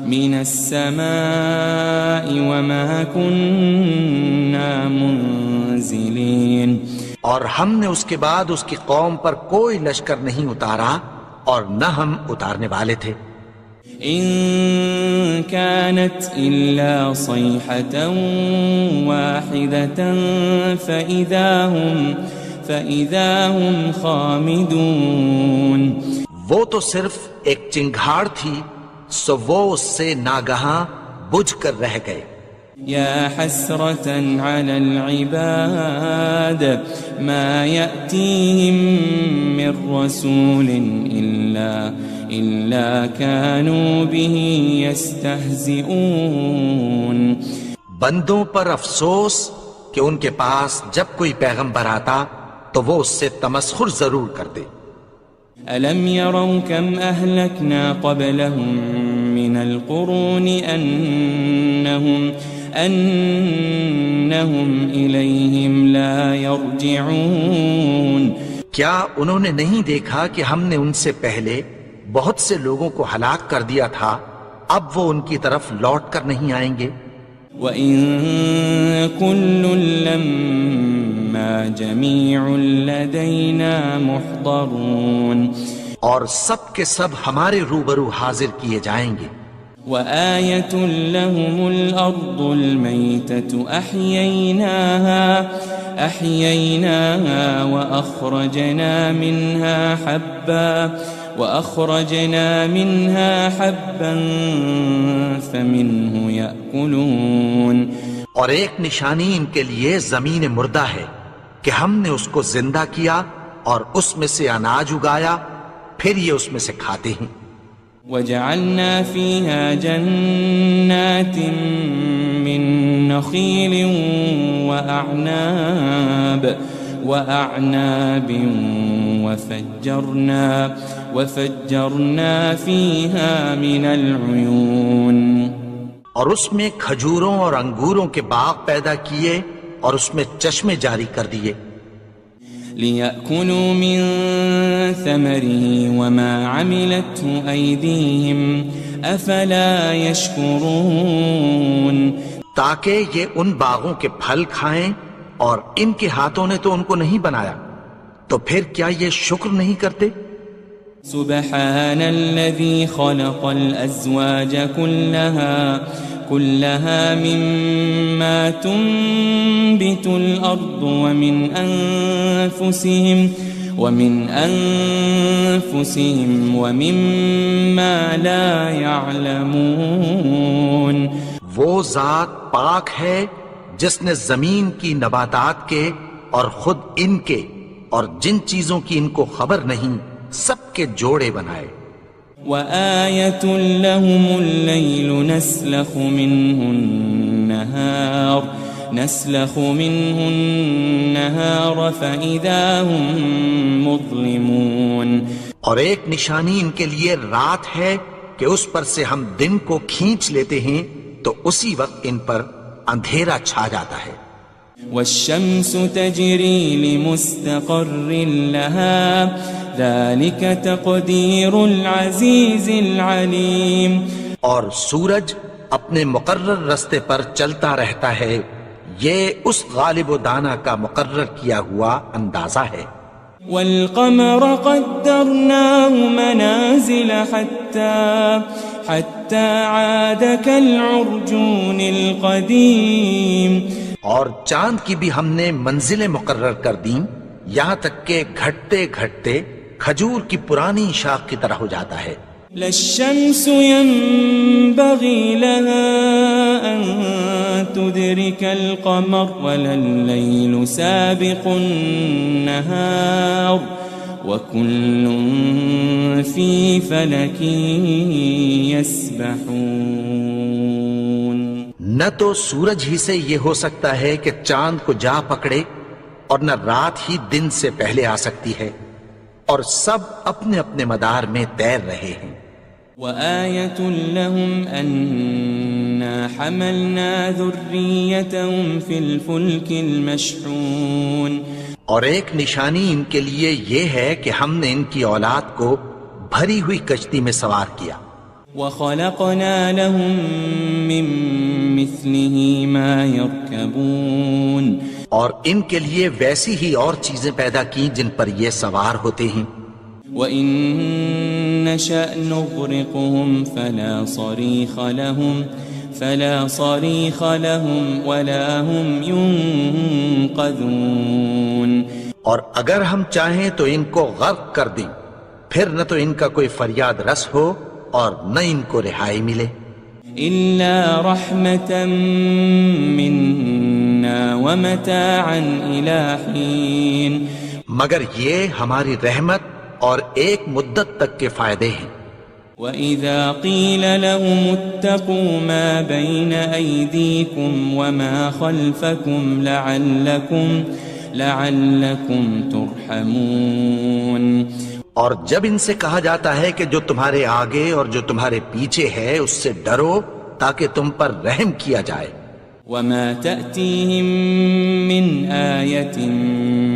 من السماء وما كنا منزلين. اور ہم نے اس کے بعد اس کی قوم پر کوئی لشکر نہیں اتارا اور نہ ہم اتارنے والے تھے. إن كانت إلا صيحة واحدة فإذا هم خامدون. وہ تو صرف ایک چنگھاڑ تھی، سو وہ اس سے ناگہاں بجھ کر رہ گئے. يا حسرة على العباد ما يأتيهم من رسول إلا كانوا به يستهزئون. بندوں پر افسوس کہ ان کے پاس جب کوئی پیغمبر آتا تو وہ اس سے تمسخر ضرور کرتے. ألم يروا كم أهلكنا قبلهم من القرون أنهم إليهم لا يرجعون. کیا انہوں نے نہیں دیکھا کہ ہم نے ان سے پہلے بہت سے لوگوں کو ہلاک کر دیا تھا، اب وہ ان کی طرف لوٹ کر نہیں آئیں گے. وَإِن كُلٌّ لَمَّا جَمِيعٌ لَدَيْنَا مُحْضَرُونَ. اور سب کے سب ہمارے روبرو حاضر کیے جائیں گے. وآية لهم الأرض الميتة أحييناها وأخرجنا منها حبا فمنه يأكلون. اور ایک نشانی ان کے لیے زمین مردہ ہے کہ ہم نے اس کو زندہ کیا اور اس میں سے اناج اگایا، پھر یہ اس میں سے کھاتے ہیں. وجعلنا فيها جنات من نخيل وأعناب وفجرنا فيها من العيون. اور اس میں کھجوروں اور انگوروں کے باغ پیدا کیے اور اس میں چشمے جاری کر دیے. لِيَأْكُلُوا مِن ثَمَرِهِ وَمَا عَمِلَتْهُ أَيْدِيهِمْ أَفَلَا يَشْكُرُونَ. تاکہ یہ ان باغوں کے پھل کھائیں اور ان کے ہاتھوں نے تو ان کو نہیں بنایا، تو پھر کیا یہ شکر نہیں کرتے؟ سبحان الذي خلق الأزواج كلها مما تنبت الأرض ومن أنفسهم ومما لا يعلمون. وہ ذات پاک ہے جس نے زمین کی نباتات کے اور خود ان کے اور جن چیزوں کی ان کو خبر نہیں سب کے جوڑے بنائے. وآية لهم الليل نسلخ منه النهار فإذا هم مظلمون. اور ایک نشانی ان کے لیے رات ہے کہ اس پر سے ہم دن کو کھینچ لیتے ہیں تو اسی وقت ان پر اندھیرا چھا جاتا ہے. والشمس تجري لمستقر لها ذلك تقدير العزيز العليم. اور سورج اپنے مقرر رستے پر چلتا رہتا ہے، یہ اس غالب و دانا کا مقرر کیا ہوا اندازہ ہے. والقمر قدرناه منازل حتى عاد كالعرجون القديم. اور چاند کی بھی ہم نے منزلیں مقرر کر دیں یہاں تک کہ گھٹتے گھٹتے کھجور کی پرانی شاخ کی طرح ہو جاتا ہے. للشمس ينبغي لها أن تدرك القمر ولا الليل سابق النهار وكل في فلك يسبحون. نہ تو سورج ہی سے یہ ہو سکتا ہے کہ چاند کو جا پکڑے اور نہ رات ہی دن سے پہلے آ سکتی ہے، اور سب اپنے اپنے مدار میں تیر رہے ہیں. وآية لهم أنا حملنا ذريتهم في الفلك المشحون. اور ایک نشانی ان کے لیے یہ ہے کہ ہم نے ان کی اولاد کو بھری ہوئی کشتی میں سوار کیا. وخلقنا لهم من مثله ما يركبون. اور ان کے لیے ویسی ہی اور چیزیں پیدا کی جن پر یہ سوار ہوتے ہیں. وَإِن نَّشَأْ نُغْرِقْهُمْ فَلَا صَرِيخَ لَهُمْ وَلَا هُمْ يُنقَذُونَ. اور اگر ہم چاہیں تو ان کو غرق کر دیں، پھر نہ تو ان کا کوئی فریاد رس ہو اور نہ ان کو رہائی ملے. إِلَّا رَحْمَةً مِّنَّا وَمَتَاعًا إِلَى حِينٍ. مگر یہ ہماری رحمت اور ایک مدت تک کے فائدے ہیں. وَإِذَا قِيلَ لَهُمُ اتَّقُوا مَا بَيْنَ أَيْدِيكُمْ وَمَا خَلْفَكُمْ لَعَلَّكُمْ تُرْحَمُونَ. اور جب ان سے کہا جاتا ہے کہ جو تمہارے آگے اور جو تمہارے پیچھے ہے اس سے ڈرو تاکہ تم پر رحم کیا جائے. وَمَا تَأْتِيهِم مِّنْ آيَةٍ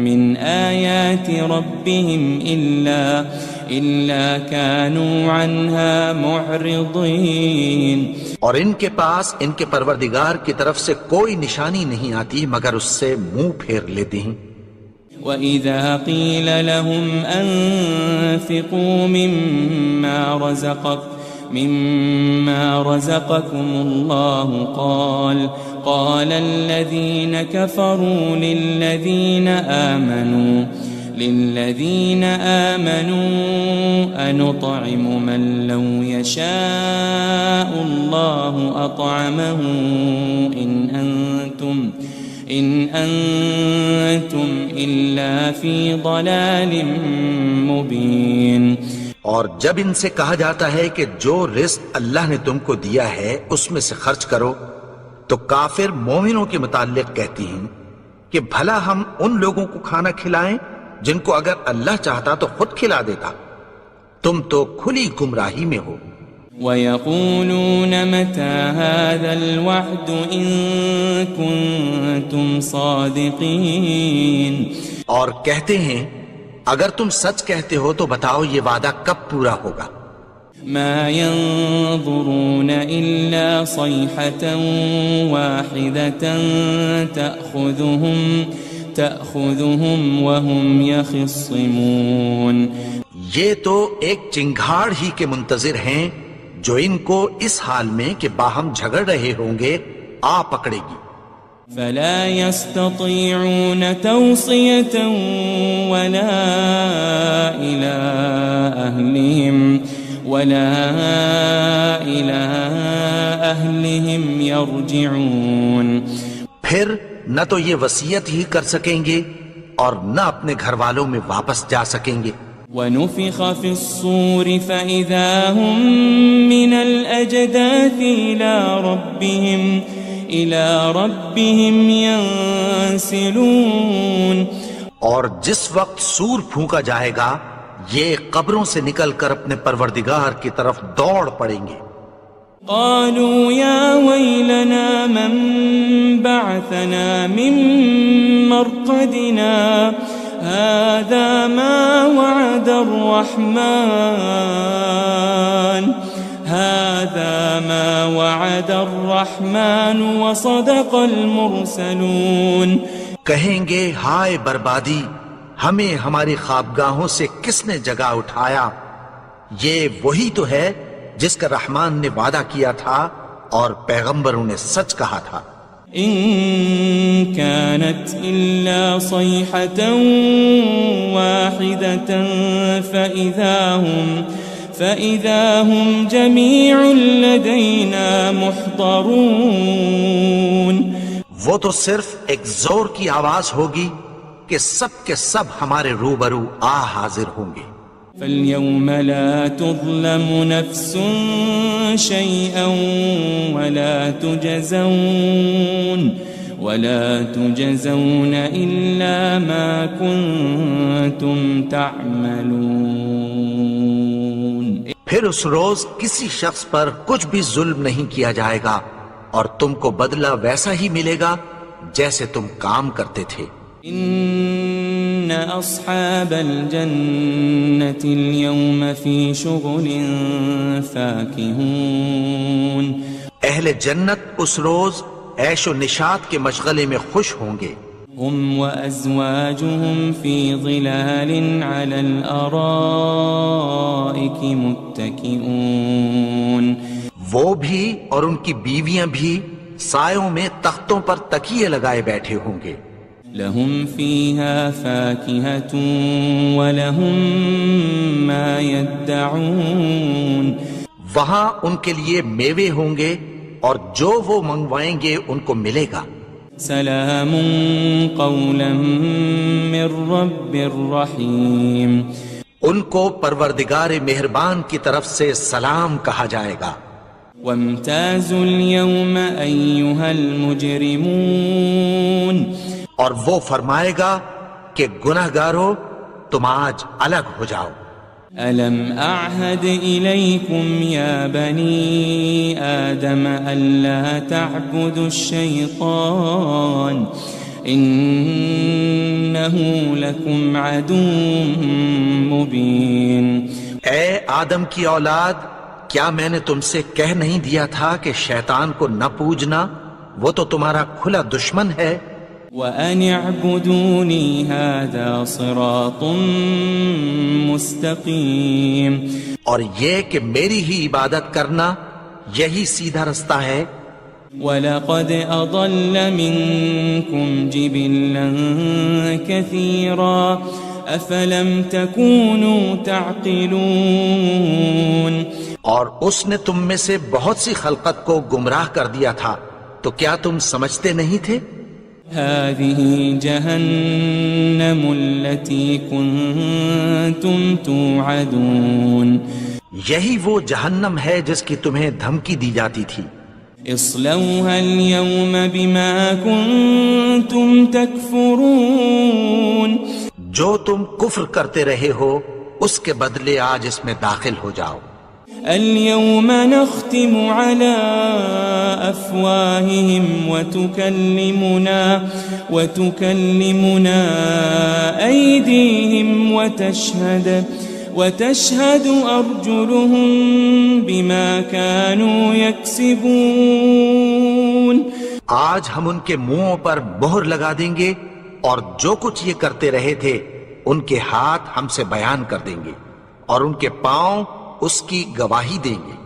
مِّنْ آيَاتِ رَبِّهِمْ إِلَّا كَانُوا عَنْهَا مُعْرِضِينَ. اور ان کے پاس ان کے پروردگار کی طرف سے کوئی نشانی نہیں آتی مگر اس سے منہ پھیر لیتے ہیں. وَإِذَا قِيلَ لَهُمْ أَنفِقُوا مِمَّا رَزَقَكُمُ اللَّهُ قال الذين كفروا للذين آمنوا أنطعم من لو يشاء الله أطعمه إن أنتم إلا في ضلال مبين. اور جب ان سے کہا جاتا ہے کہ جو رزق اللہ نے تم کو دیا ہے اس میں سے خرچ کرو، تو کافر مومنوں کے متعلق کہتی ہیں کہ بھلا ہم ان لوگوں کو کھانا کھلائیں جن کو اگر اللہ چاہتا تو خود کھلا دیتا، تم تو کھلی گمراہی میں ہو. وَيَقُولُونَ مَتَى هَذَا الْوَعْدُ إِن كُنتُمْ صَادِقِينَ. اور کہتے ہیں اگر تم سچ کہتے ہو تو بتاؤ یہ وعدہ کب پورا ہوگا. ما ينظرون إلا صيحة واحدة تأخذهم وهم يخصمون. یہ تو ایک چنگھاڑ ہی کے منتظر ہیں جو ان کو اس حال میں کہ باہم جھگڑ رہے ہوں گے آ پکڑے گی. فلا يستطيعون توصية ولا إلى أهلهم يرجعون. پھر نہ تو یہ وصیت ہی کر سکیں گے اور نہ اپنے گھر والوں میں واپس جا سکیں گے. ونفخ في الصور فإذا هم من الأجداث إلى ربهم ينسلون. اور جس وقت سور پھونکا جائے گا یہ قبروں سے نکل کر اپنے پروردگار کی طرف دوڑ پڑیں گے. قالوا يا ويلنا من بعثنا من مرقدنا هذا ما وعد الرحمن وصدق المرسلون. کہیں گے ہائے بربادی، ہمیں ہماری خوابگاہوں سے کس نے جگا اٹھایا، یہ وہی تو ہے جس کا رحمان نے وعدہ کیا تھا اور پیغمبروں نے سچ کہا تھا. إن كانت إلا صيحة واحدة فإذا هم جميع لدينا محضرون. وہ تو صرف ایک زور کی آواز ہوگی کہ سب کے سب ہمارے روبرو آ حاضر ہوں گے. فاليوم لا تظلم نفس شيئا ولا تجزون إلا ما كنتم تعملون. پھر اس روز کسی شخص پر کچھ بھی ظلم نہیں کیا جائے گا اور تم کو بدلہ ویسا ہی ملے گا جیسے تم کام کرتے تھے. إن أصحاب الجنة اليوم في شغل فاكهون. اہل جنت اس روز عیش و نشاط کے مشغلے میں خوش ہوں گے. هم وأزواجهم في ظلال على الأرائك متكئون. وہ بھی اور ان کی بیویاں بھی سایوں میں تختوں پر تکیے لگائے بیٹھے ہوں گے. لهم فيها فاكهة ولهم ما يدعون. وہاں ان کے لیے میوے ہوں گے اور جو وہ منگوائیں گے ان کو ملے گا. سلام قولا من رب رحیم. ان کو پروردگار مہربان کی طرف سے سلام کہا جائے گا. وامتازوا اليوم أيها المجرمون. اور وہ فرمائے گا کہ گناہگارو تم آج الگ ہو جاؤ. ألم أعهد إليكم يا بني آدم ألا تعبدوا الشيطان إنه لكم عدو مبين. اے آدم کی اولاد، کیا میں نے تم سے کہہ نہیں دیا تھا کہ شیطان کو نہ پوجنا، وہ تو تمہارا کھلا دشمن ہے. وَأَنِ اعْبُدُونِي هَذَا صِرَاطٌ مُسْتَقِيم، اور یہ کہ میری ہی عبادت کرنا یہی سیدھا رستہ ہے۔ وَلَقَدْ أَضَلَّ مِنْكُمْ جِبِلًّا كَثِيرًا أَفَلَمْ تَكُونُوا تَعْقِلُونَ، اور اس نے تم میں سے بہت سی خلقت کو گمراہ کر دیا تھا، تو کیا تم سمجھتے نہیں تھے؟ هذه جهنم التي كنتم توعدون، یہی وہ جہنم ہے جس کی تمہیں دھمکی دی جاتی تھی۔ اصلوها اليوم بما كنتم تكفرون، جو تم کفر کرتے رہے ہو اس کے بدلے آج اس میں داخل ہو جاؤ۔ اليوم نختم على أفواههم وتكلمنا أيديهم وتشهد أرجلهم بما كانوا يكسبون، آج ہم ان کے منہوں پر مہر لگا دیں گے اور جو کچھ یہ کرتے رہے تھے ان کے ہاتھ ہم سے بیان کر دیں گے اور ان کے پاؤں اس کی گواہی دیں گے۔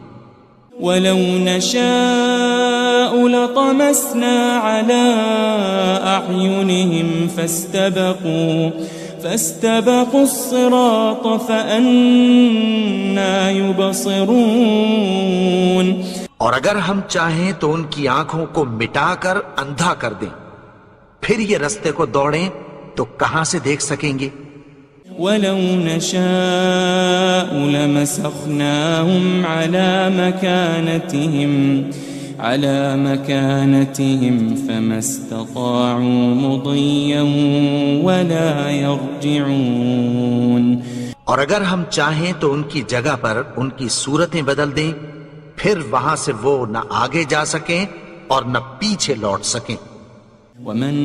وَلَوْ نَشَاءُ لَطَمَسْنَا عَلَىٰ أَعْيُنِهِمْ فَاسْتَبَقُوا الصِّرَاطَ فَأَنَّىٰ يُبْصِرُونَ، اور اگر ہم چاہیں تو ان کی آنکھوں کو مٹا کر اندھا کر دیں، پھر یہ رستے کو دوڑیں تو کہاں سے دیکھ سکیں گے؟ وَلَوْ نَشَاءُ لَمَسَخْنَاهُمْ عَلَى مَكَانَتِهِمْ فَمَا اسْتَطَاعُوا مُضِيًّا وَلَا يَرْجِعُونَ، اور اگر ہم چاہیں تو ان کی جگہ پر ان کی صورتیں بدل دیں، پھر وہاں سے وہ نہ آگے جا سکیں اور نہ پیچھے لوٹ سکیں۔ وَمَن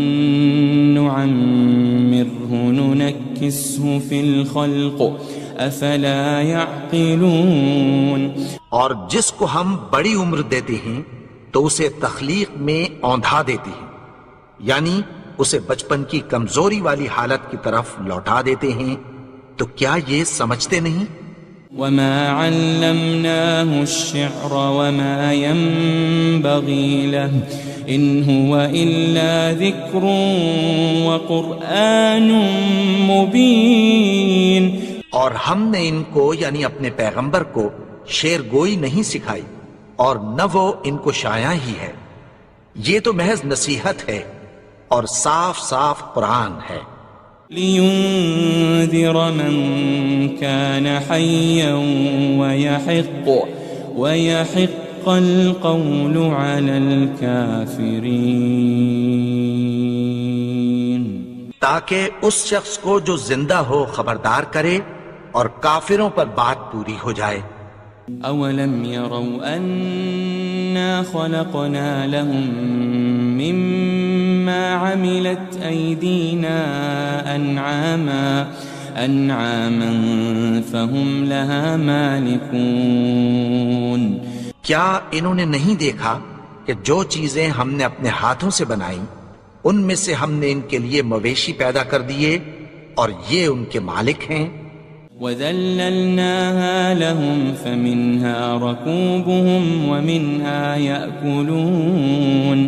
نُعَمِّرْهُ نُنَكِّسْهُ فِي الْخَلْقِ أَفَلَا يَعْقِلُونَ، اور جس کو ہم بڑی عمر دیتے ہیں تو اسے تخلیق میں اوندھا دیتے ہیں، یعنی اسے بچپن کی کمزوری والی حالت کی طرف لوٹا دیتے ہیں، تو کیا یہ سمجھتے نہیں؟ وَمَا عَلَّمْنَاهُ الشِّعْرَ وَمَا يَنبَغِي لَهُ إِنْ هُوَ إِلَّا ذِكْرٌ وَقُرْآنٌ مُبِينٌ، اور ہم نے ان کو یعنی اپنے پیغمبر کو شعر گوئی نہیں سکھائی اور نہ وہ ان کو شایع ہی ہے، یہ تو محض نصیحت ہے اور صاف صاف قرآن ہے۔ لِيُنذِرَ مَن كَانَ حَيًّا وَيَحِقَّ الْقَوْلُ عَلَى الْكَافِرِينَ، تاکہ اس شخص کو جو زندہ ہو خبردار کرے اور کافروں پر بات پوری ہو جائے۔ أَوَلَمْ يَرَوْا أَنَّا خَلَقْنَا لَهُم مِّمَّا عَمِلَتْ أَيْدِينَا أَنْعَامًا فَهُمْ لَهَا مَالِكُونَ، کیا انہوں نے نہیں دیکھا کہ جو چیزیں ہم نے اپنے ہاتھوں سے بنائیں ان میں سے ہم نے ان کے لیے مویشی پیدا کر دیے اور یہ ان کے مالک ہیں۔ وَذَلَّلْنَاهَا لَهُمْ فَمِنْهَا رَكُوبُهُمْ وَمِنْهَا يَأْكُلُونَ،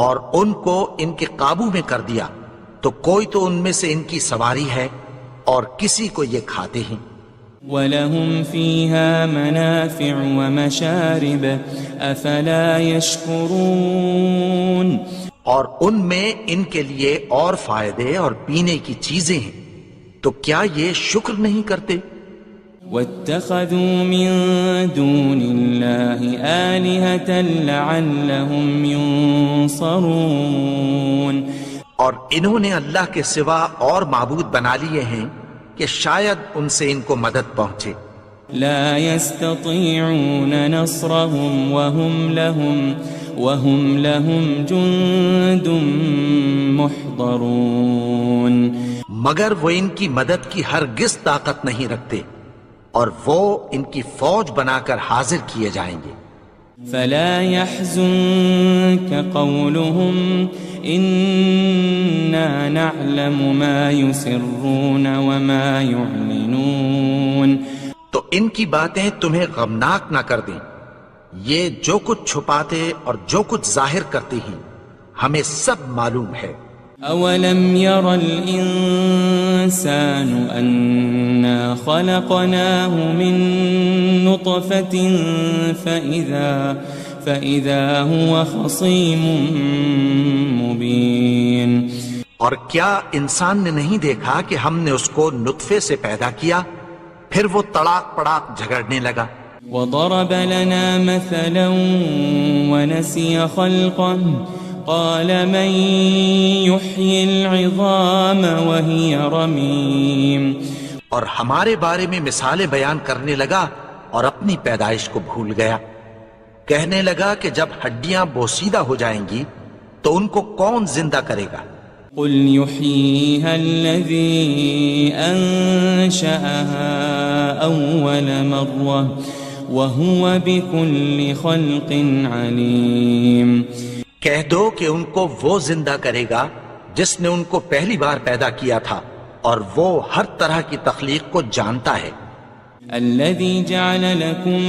اور ان کو ان کے قابو میں کر دیا تو کوئی تو ان میں سے ان کی سواری ہے اور کسی کو یہ کھاتے ہیں۔ وَلَهُمْ فِيهَا مَنَافِعُ وَمَشَارِبُ أَفَلَا يَشْكُرُونَ، اور ان میں ان کے لیے اور فائدے اور پینے کی چیزیں ہیں، تو کیا یہ شکر نہیں کرتے؟ وَاتَّخَذُوا مِن دُونِ اللَّهِ آلِهَةً لَعَلَّهُمْ يُنصَرُونَ، اور انہوں نے اللہ کے سوا اور معبود بنا لیے ہیں کہ شاید ان سے ان کو مدد پہنچے۔ لا يستطيعون نصرهم وهم لهم جند محضرون، مگر وہ ان کی مدد کی ہرگز طاقت نہیں رکھتے اور وہ ان کی فوج بنا کر حاضر کیے جائیں گے۔ فلا يحزنك قولهم إنا نعلم ما يسرون وما يعلنون. تو ان کی باتیں تمہیں غمناک نہ کر دیں. یہ جو کچھ چھپاتے اور جو کچھ ظاہر کرتی ہیں ہمیں سب معلوم ہے. أولم ير الإنسان أنا خلقناه من نطفة فإذا هو خصيم مبين. اور کیا انسان نے نہیں دیکھا کہ ہم نے اس کو نطفے سے پیدا کیا پھر وہ تڑاک پڑاک جھگڑنے لگا. وضرب لنا مثلا ونسي خلقه قال من يحيي العظام وهي رميم. اور ہمارے بارے میں مثالیں بیان کرنے لگا اور اپنی پیدائش کو بھول گیا. کہنے لگا کہ جب ہڈیاں بوسیدہ ہو جائیں گی تو ان کو کون زندہ کرے گا؟ قل يحييها الذي أنشأها أول مرة وهو بكل خلق عليم. کہہ دو کہ ان کو وہ زندہ کرے گا جس نے ان کو پہلی بار پیدا کیا تھا اور وہ ہر طرح کی تخلیق کو جانتا ہے. الذي جعل لكم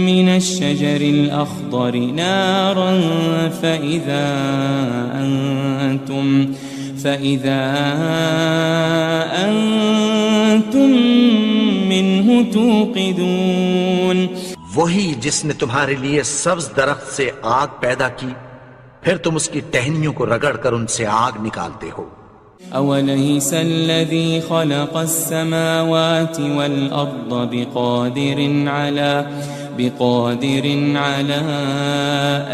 من الشجر الأخضر نارا فإذا أنتم منه توقدون. وہی جس نے تمہارے لیے سبز درخت سے آگ پیدا کی پھر تم اس کی ٹہنیوں کو رگڑ کر ان سے آگ نکالتے ہو. أوليس الذي خلق السماوات والأرض بقادر على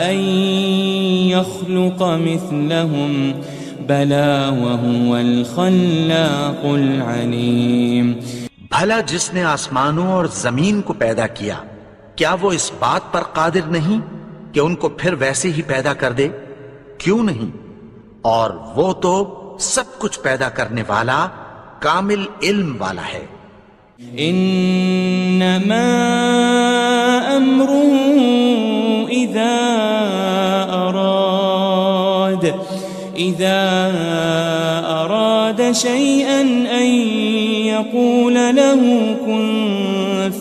أن يخلق مثلهم بلى وهو الخلاق العليم. بھلا جس نے آسمانوں اور زمین کو پیدا کیا کیا وہ اس بات پر قادر نہیں کہ ان کو پھر ویسے ہی پیدا کر دے؟ کیوں نہیں؟ اور وہ تو سب کچھ پیدا کرنے والا کامل علم والا ہے. انما امره اذا اراد شيئا ان يقول له كن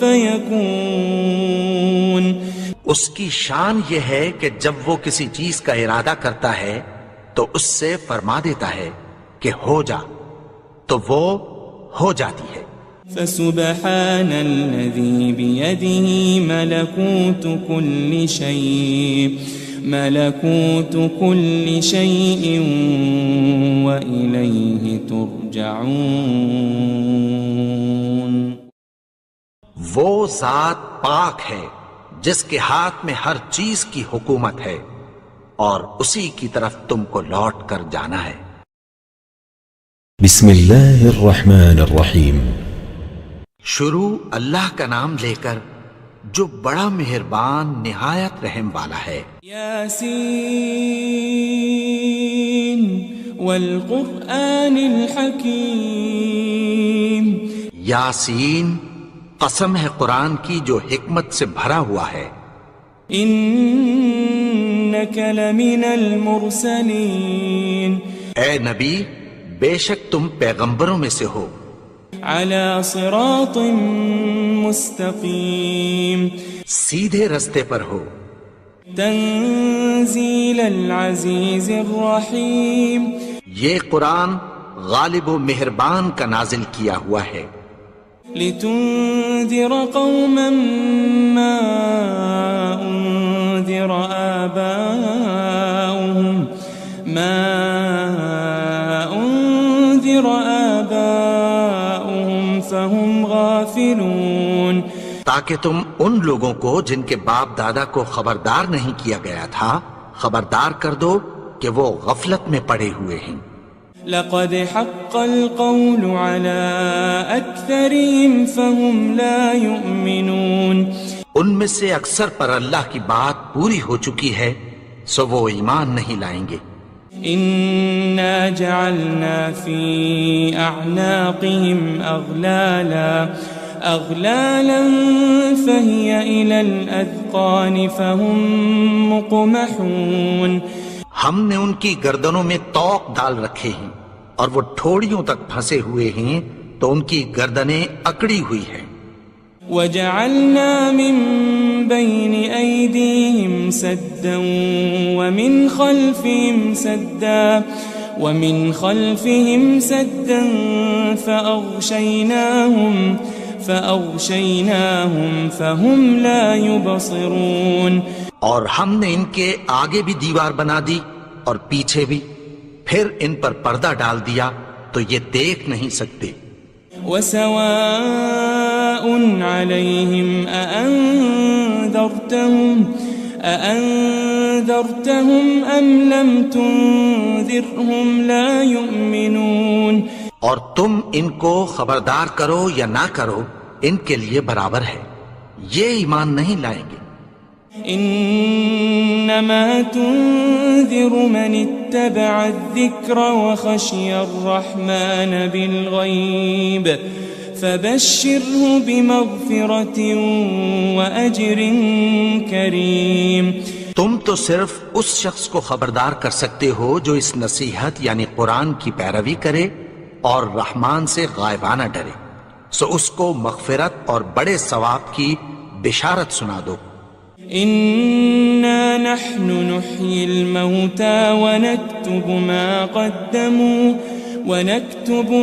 فيكون. اس کی شان یہ ہے کہ جب وہ کسی چیز کا ارادہ کرتا ہے تو اس سے فرما دیتا ہے کہ ہو جا تو وہ ہو جاتی ہے. فسبحان الذي بيده ملكوت كل شيء وإليه ترجعون. وہ ذات پاک ہے جس کے ہاتھ میں ہر چیز کی حکومت ہے اور اسی کی طرف تم کو لوٹ کر جانا ہے. بسم اللہ الرحمن الرحیم. شروع اللہ کا نام لے کر جو بڑا مہربان نہایت رحم والا ہے. یاسین والقرآن الحکیم. یاسین قسم ہے قرآن کی جو حکمت سے بھرا ہوا ہے. انک لمن المرسلین. اے نبی بے شک تم پیغمبروں میں سے ہو. علی صراط مستقیم. سیدھے رستے پر ہو. تنزیل العزیز الرحیم. یہ قرآن غالب و مہربان کا نازل کیا ہوا ہے. لتنذر قوما ما انذر آباؤهم فهم غافلون. تاکہ تم ان لوگوں کو جن کے باپ دادا کو خبردار نہیں کیا گیا تھا خبردار کر دو کہ وہ غفلت میں پڑے ہوئے ہیں. لقد حق القول على أكثرهم فهم لا يؤمنون. ان میں سے اکثر پر اللہ کی بات پوری ہو چکی ہے سو وہ ایمان نہیں لائیں گے. إنا جعلنا في أعناقهم أغلالا أغلالا فهي إلى الأذقان فهم مقمحون. ہم نے ان کی گردنوں میں طوق ڈال رکھے ہیں اور وہ ٹھوڑیوں تک پھنسے ہوئے ہیں تو ان کی گردنیں اکڑی ہوئی ہیں. وجعلنا من بين أيديهم سدا ومن خلفهم سدا فأغشيناهم فهم لا يبصرون. اور ہم نے ان کے آگے بھی دیوار بنا دی اور پیچھے بھی، پھر ان پر پردہ ڈال دیا تو یہ دیکھ نہیں سکتے. وسواء عليهم أأنذرتهم أم لم تنذرهم لا يؤمنون. اور تم ان کو خبردار کرو یا نہ کرو ان کے لیے برابر ہے، یہ ایمان نہیں لائیں گے. انما تنذر من اتبع الذکر وخشی الرحمن بالغیب فبشره بمغفرة واجر کریم. تم تو صرف اس شخص کو خبردار کر سکتے ہو جو اس نصیحت یعنی قرآن کی پیروی کرے اور رحمان سے غائبانہ ڈرے، سو اس کو مغفرت اور بڑے ثواب کی بشارت سنا دو. إنا نحن نحيي الموتى ونكتب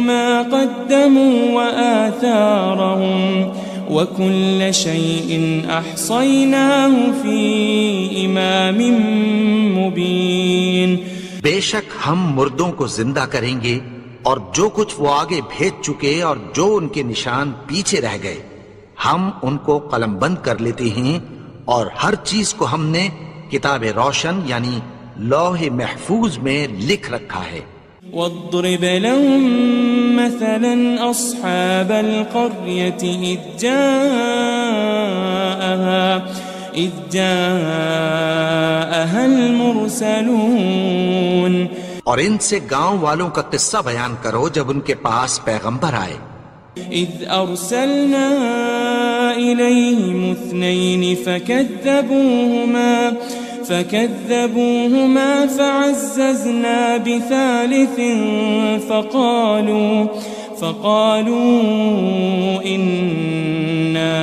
ما قدموا وآثارهم وكل شيء أحصيناه في إمام مبين. بے شک ہم مردوں کو زندہ کریں گے اور جو کچھ وہ آگے بھیج چکے اور جو ان کے نشان پیچھے رہ گئے ہم ان کو قلم بند کر لیتے ہیں، اور ہر چیز کو ہم نے کتاب روشن یعنی لوح محفوظ میں لکھ رکھا ہے. واضرب لهم مثلا أصحاب القرية إذ جاءها المرسلون. اور ان سے گاؤں والوں کا قصہ بیان کرو جب ان کے پاس پیغمبر آئے. إذ أرسلنا إليهم 2 فكذبوهما فعززنا بثالث فقالوا إنا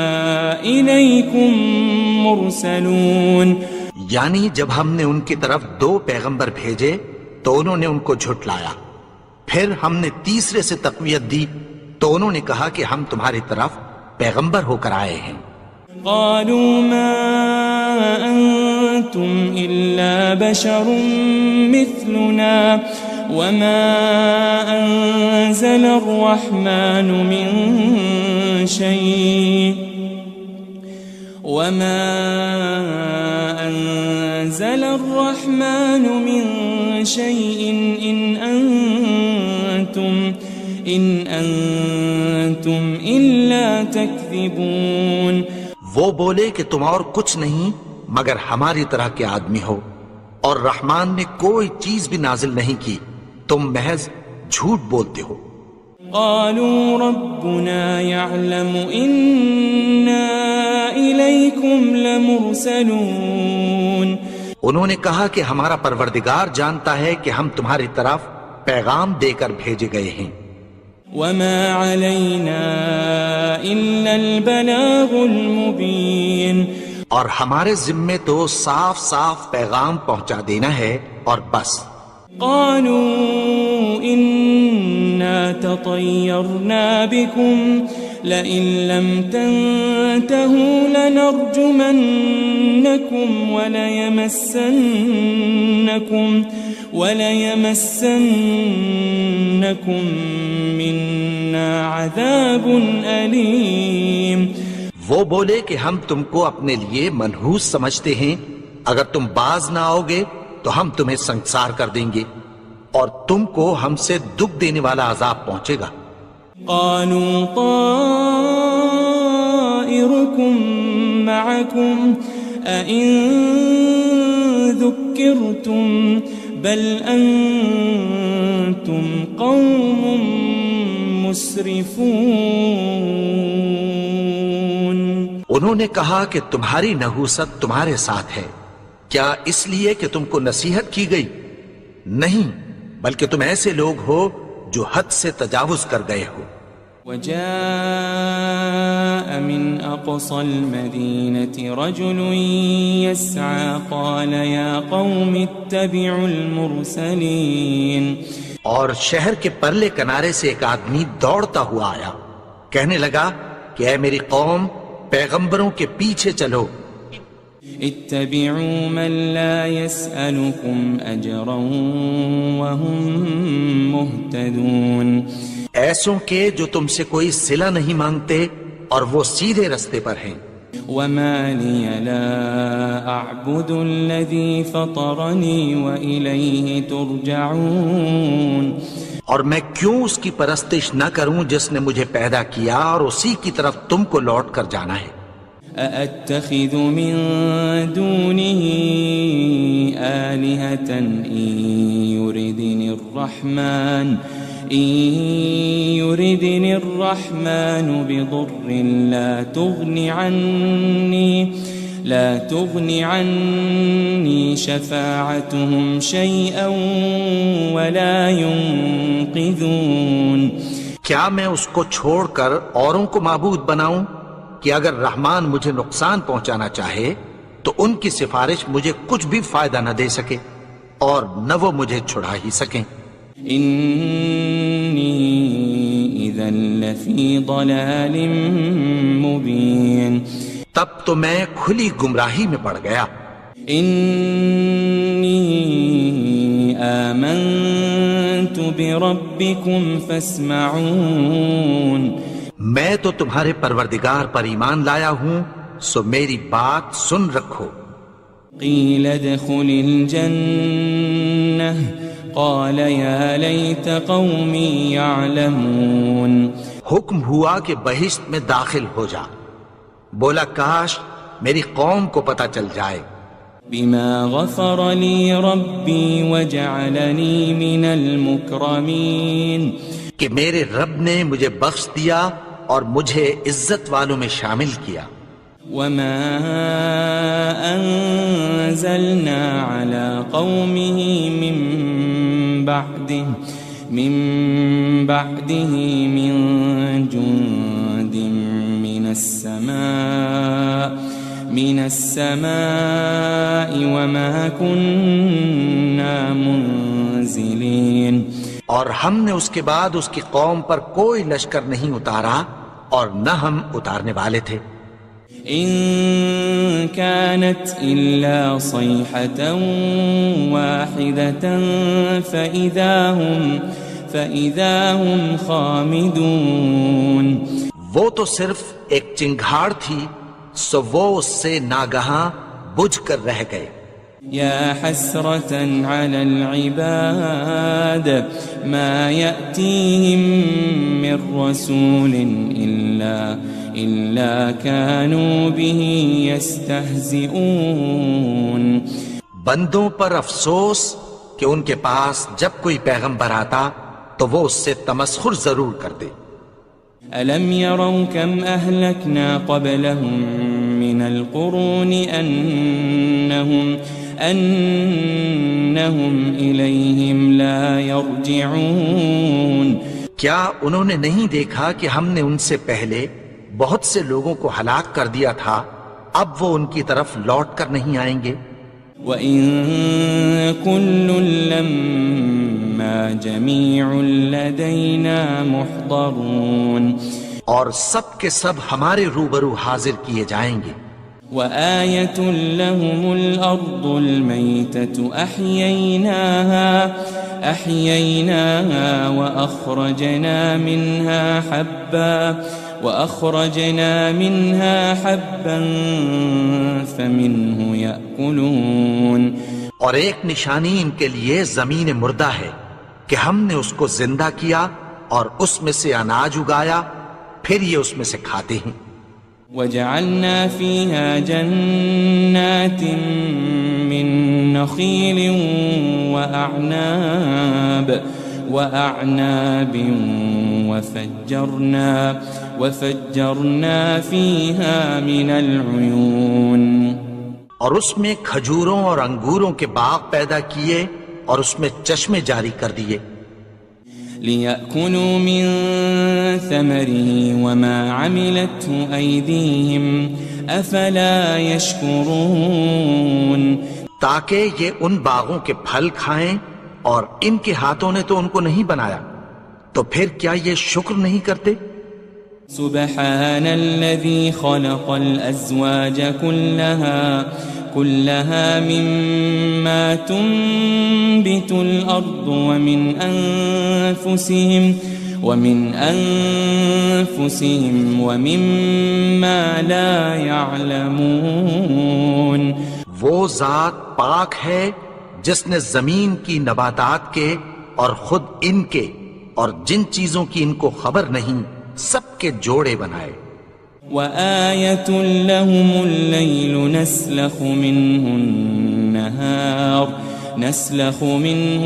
إليكم مرسلون. یعنی جب ہم نے ان کی طرف 2 پیغمبر بھیجے تو انہوں نے ان کو جھٹلایا، پھر ہم نے تیسرے سے تقویت دی تو انہوں نے کہا کہ ہم تمہاری طرف پیغمبر ہو کر آئے ہیں. قالوا ما أنتم إلا بشر مثلنا وما أنزل الرحمن من شيء إن أنتم إلا تكذبون. وہ بولے کہ تم اور کچھ نہیں مگر ہماری طرح کے آدمی ہو، اور رحمان نے کوئی چیز بھی نازل نہیں کی، تم محض جھوٹ بولتے ہو. قالوا ربنا يعلم إنا إليكم لمرسلون. انہوں نے کہا کہ ہمارا پروردگار جانتا ہے کہ ہم تمہاری طرف پیغام دے کر بھیجے گئے ہیں. وما علينا إلا البلاغ المبين. اور ہمارے ذمے تو صاف صاف پیغام پہنچا دینا ہے اور بس. قالوا إنا تطيرنا بكم لئن لم تنتهوا لنرجمنكم وليمسنكم منا عذاب أليم. وہ بولے کہ ہم تم کو اپنے لیے منحوس سمجھتے ہیں، اگر تم باز نہ آؤ گے تو ہم تمہیں سنسار کر دیں گے اور تم کو ہم سے دکھ دینے والا عذاب پہنچے گا. قالوا طائركم معكم أئن ذكرتم بل أنتم قوم مسرفون. انہوں نے کہا کہ تمہاری نحوست تمہارے ساتھ ہے، کیا اس لیے کہ تم کو نصیحت کی گئی؟ نہیں، بلکہ تم ایسے لوگ ہو جو حد سے تجاوز کر گئے ہو۔ وجاء من أقصى المدينة رجل يسعى قال يا قوم اتبعوا المرسلين۔ اور شہر کے پرلے کنارے سے ایک آدمی دوڑتا ہوا آیا، کہنے لگا کہ اے میری قوم، پیغمبروں کے پیچھے چلو۔ اتبعوا من لا يسألكم أجرا وهم مهتدون۔ ایسوں کے جو تم سے کوئی صلہ نہیں مانگتے اور وہ سیدھے رستے پر ہیں۔ وما لي لا أعبد الذي فطرني وإليه ترجعون۔ اور میں کیوں اس کی پرستش نہ کروں جس نے مجھے پیدا کیا اور اسی کی طرف تم کو لوٹ کر جانا ہے۔ أأتخذ من دونه آلهة إن يردني الرحمن بضر لا تغن عني شفاعتهم شيئا ولا ينقذون۔ کیا میں اس کو چھوڑ کر اوروں کو معبود بناؤں کہ اگر رحمان مجھے نقصان پہنچانا چاہے تو ان کی سفارش مجھے کچھ بھی فائدہ نہ دے سکے اور نہ وہ مجھے چھڑا ہی سکیں۔ إني إذا لفي ضلال مبين۔ تب تو میں کھلی گمراہی میں پڑ گیا۔ إني آمنت بربكم فاسمعون۔ میں تو تمہارے پروردگار پر ایمان لایا ہوں، سو میری بات سن رکھو۔ قيل ادخل الجنة قال يا ليت قومي يعلمون۔ حکم ہوا کہ بہشت میں داخل ہو جا، بولا کاش میری قوم کو پتہ چل جائے۔ بما غفر لي ربي وجعلني من المكرمين۔ کہ میرے رب نے مجھے بخش دیا اور مجھے عزت والوں میں شامل کیا۔ وما أنزلنا على قومه من بعده من جند من السماء وما كنا منزلين۔ اور ہم نے اس کے بعد اس کی قوم پر کوئی لشکر نہیں اتارا اور نہ ہم اتارنے والے تھے۔ إن كانت إلا صيحة واحدة فإذا هم خامدون۔ وہ تو صرف ایک چنگھاڑ تھی، سو وہ اس سے ناگہاں بجھ کر رہ گئے۔ يا حسرة على العباد ما يأتيهم من رسول إلا كانوا به يستهزئون۔ بندوں پر افسوس کہ ان کے پاس جب کوئی پیغمبر آتا تو وہ اس سے تمسخر ضرور کرتے۔ ألم يروا كم أهلكنا قبلهم من القرون أنهم إليهم لا يرجعون۔ کیا انہوں نے نہیں دیکھا کہ ہم نے ان سے پہلے بہت سے لوگوں کو ہلاک کر دیا تھا، اب وہ ان کی طرف لوٹ کر نہیں آئیں گے۔ وَإِن كُلٌّ لَمَّا جَمِيعٌ لَدَيْنَا مُحْضَرُونَ۔ اور سب کے سب ہمارے روبرو حاضر کیے جائیں گے۔ وآية لهم الأرض الميتة أحييناها وأخرجنا منها حبا فمنه يأكلون۔ اور ایک نشانی ان کے لیے زمین مردہ ہے کہ ہم نے اس کو زندہ کیا اور اس میں سے اناج اگایا، پھر یہ اس میں سے کھاتے ہیں۔ وجعلنا فيها جنات من نخيل وأعناب وأعناب وفجرنا فيها من العيون اور اس میں کھجوروں اور انگوروں کے باغ پیدا کیے اور اس میں چشمے جاری کر دیے لِيَأْكُلُوا مِن ثَمَرِهِ وَمَا عَمِلَتْهُ أَيْدِيهِمْ أَفَلَا يَشْكُرُونَ تاکہ یہ ان باغوں کے پھل کھائیں اور ان کے ہاتھوں نے تو ان کو نہیں بنایا تو پھر کیا یہ شکر نہیں کرتے سبحان الذي خلق الأزواج كلها مما تنبت الأرض ومن أنفسهم ومما لا يعلمون وہ ذات پاک ہے جس نے زمین کی نباتات کے اور خود ان کے اور جن چیزوں کی ان کو خبر نہیں سب کے جوڑے بنائے وآية لهم الليل نسلخ منه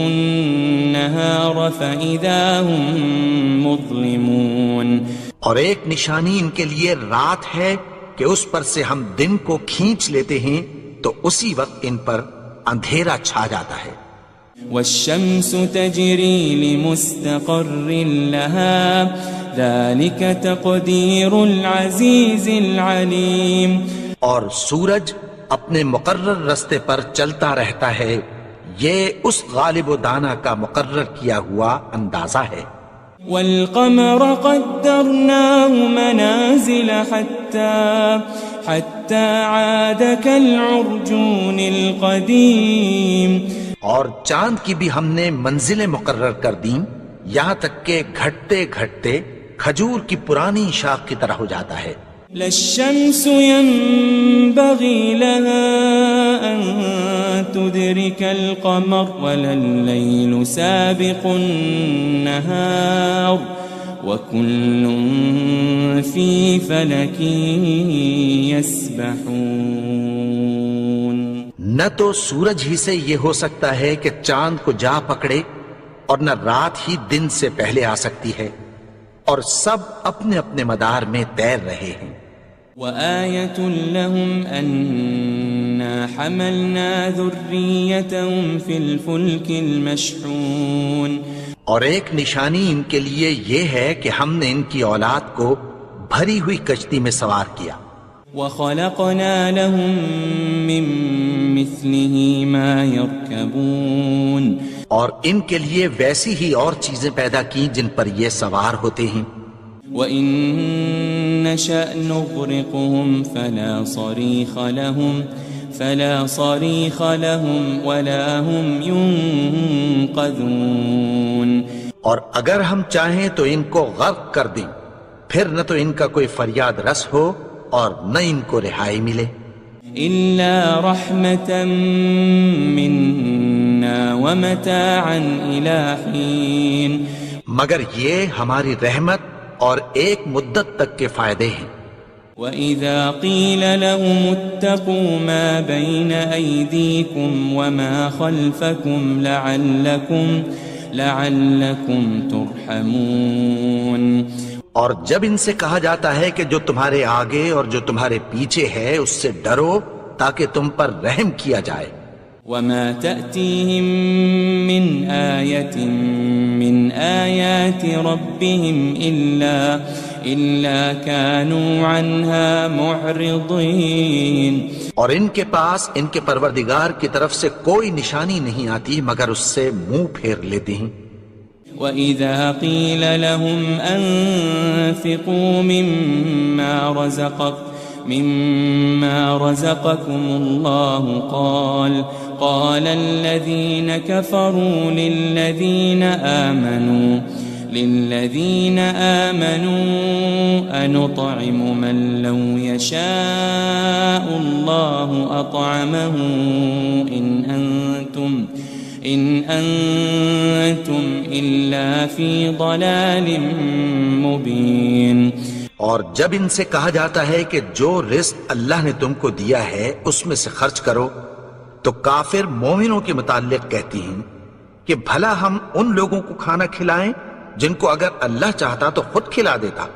النهار فإذا هم مظلمون اور ایک نشانی ان کے لیے رات ہے کہ اس پر سے ہم دن کو کھینچ لیتے ہیں تو اسی وقت ان پر اندھیرا چھا جاتا ہے والشمس تجري لمستقر لها ذلك تقدير العزيز العليم اور سورج اپنے مقرر رستے پر چلتا رہتا ہے یہ اس غالب و دانا کا مقرر کیا ہوا اندازہ ہے والقمر قدرناه منازل حتى عاد كالعرجون القديم اور چاند کی بھی ہم نے منزلیں مقرر کر دیں یہاں تک کہ گھٹتے گھٹتے کھجور کی پرانی شاخ کی طرح ہو جاتا ہے للشمس ينبغي لها أن تدرك القمر ولا الليل سابق النهار وكل في فلك يسبحون نہ تو سورج ہی سے یہ ہو سکتا ہے کہ چاند کو جا پکڑے اور نہ رات ہی دن سے پہلے آ سکتی ہے اور سب اپنے اپنے مدار میں تیر رہے ہیں وآية لهم أنا حملنا ذريتهم في الفلك المشحون اور ایک نشانی ان کے لیے یہ ہے کہ ہم نے ان کی اولاد کو بھری ہوئی کشتی میں سوار کیا وخلقنا لهم من مثله ما يركبون اور ان کے لیے ویسی ہی اور چیزیں پیدا کی جن پر یہ سوار ہوتے ہیں وَإِن نَّشَأْ نُغْرِقْهُمْ فَلَا صَرِيخَ لَهُمْ وَلَا هُمْ يُنقَذُونَ اور اگر ہم چاہیں تو ان کو غرق کر دیں پھر نہ تو ان کا کوئی فریاد رس ہو اور نہ ان کو رہائی ملے إِلَّا رَحْمَةً مِّنَّا وَمَتَاعًا إِلَى حِينٍ مگر یہ ہماری رحمت اور ایک مدت تک کے فائدے ہیں وَإِذَا قِيلَ لَهُمُ اتَّقُوا مَا بَيْنَ أَيْدِيكُمْ وَمَا خَلْفَكُمْ لَعَلَّكُمْ تُرْحَمُونَ اور جب ان سے کہا جاتا ہے کہ جو تمہارے آگے اور جو تمہارے پیچھے ہے اس سے ڈرو تاکہ تم پر رحم کیا جائے وَمَا تَأْتِيهِم مِّنْ آيَةٍ مِّنْ آيَاتِ رَبِّهِمْ إِلَّا كَانُوا عَنْهَا مُعْرِضِينَ اور ان کے پاس ان کے پروردگار کی طرف سے کوئی نشانی نہیں آتی مگر اس سے منہ پھیر لیتے ہیں وَإِذَا قِيلَ لَهُمْ أَنفِقُوا مِمَّا رَزَقَكُمُ اللَّهُ قال الذين كفروا للذين آمنوا أنطعم من لو يشاء الله أطعمه إن أنتم إلا في ضلال مبين اور جب ان سے کہا جاتا ہے کہ جو رزق اللہ نے تم کو دیا ہے اس میں سے خرچ کرو تو کافر مومنوں کے متعلق کہتی ہیں کہ بھلا ہم ان لوگوں کو کھانا کھلائیں جن کو اگر اللہ چاہتا تو خود کھلا دیتا.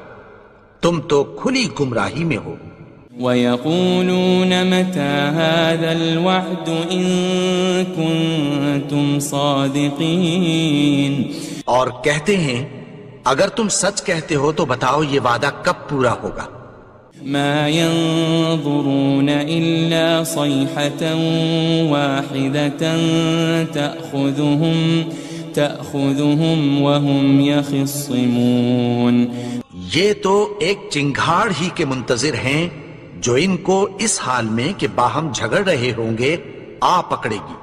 تم تو کھلی گمراہی میں ہو. وَيَقُولُونَ مَتَى هَذَا الْوَعْدُ إِن كُنتُمْ صَادِقِينَ. اور کہتے ہیں اگر تم سچ کہتے ہو تو بتاؤ یہ وعدہ کب پورا ہوگا. مَا يَنظُرُونَ إِلَّا صَيْحَةً وَاحِدَةً تَأْخُذُهُمْ وَهُمْ يَخِصِّمُونَ. یہ تو ایک چنگھاڑ ہی کے منتظر ہیں جو ان کو اس حال میں کہ باہم جھگڑ رہے ہوں گے آ پکڑے گی.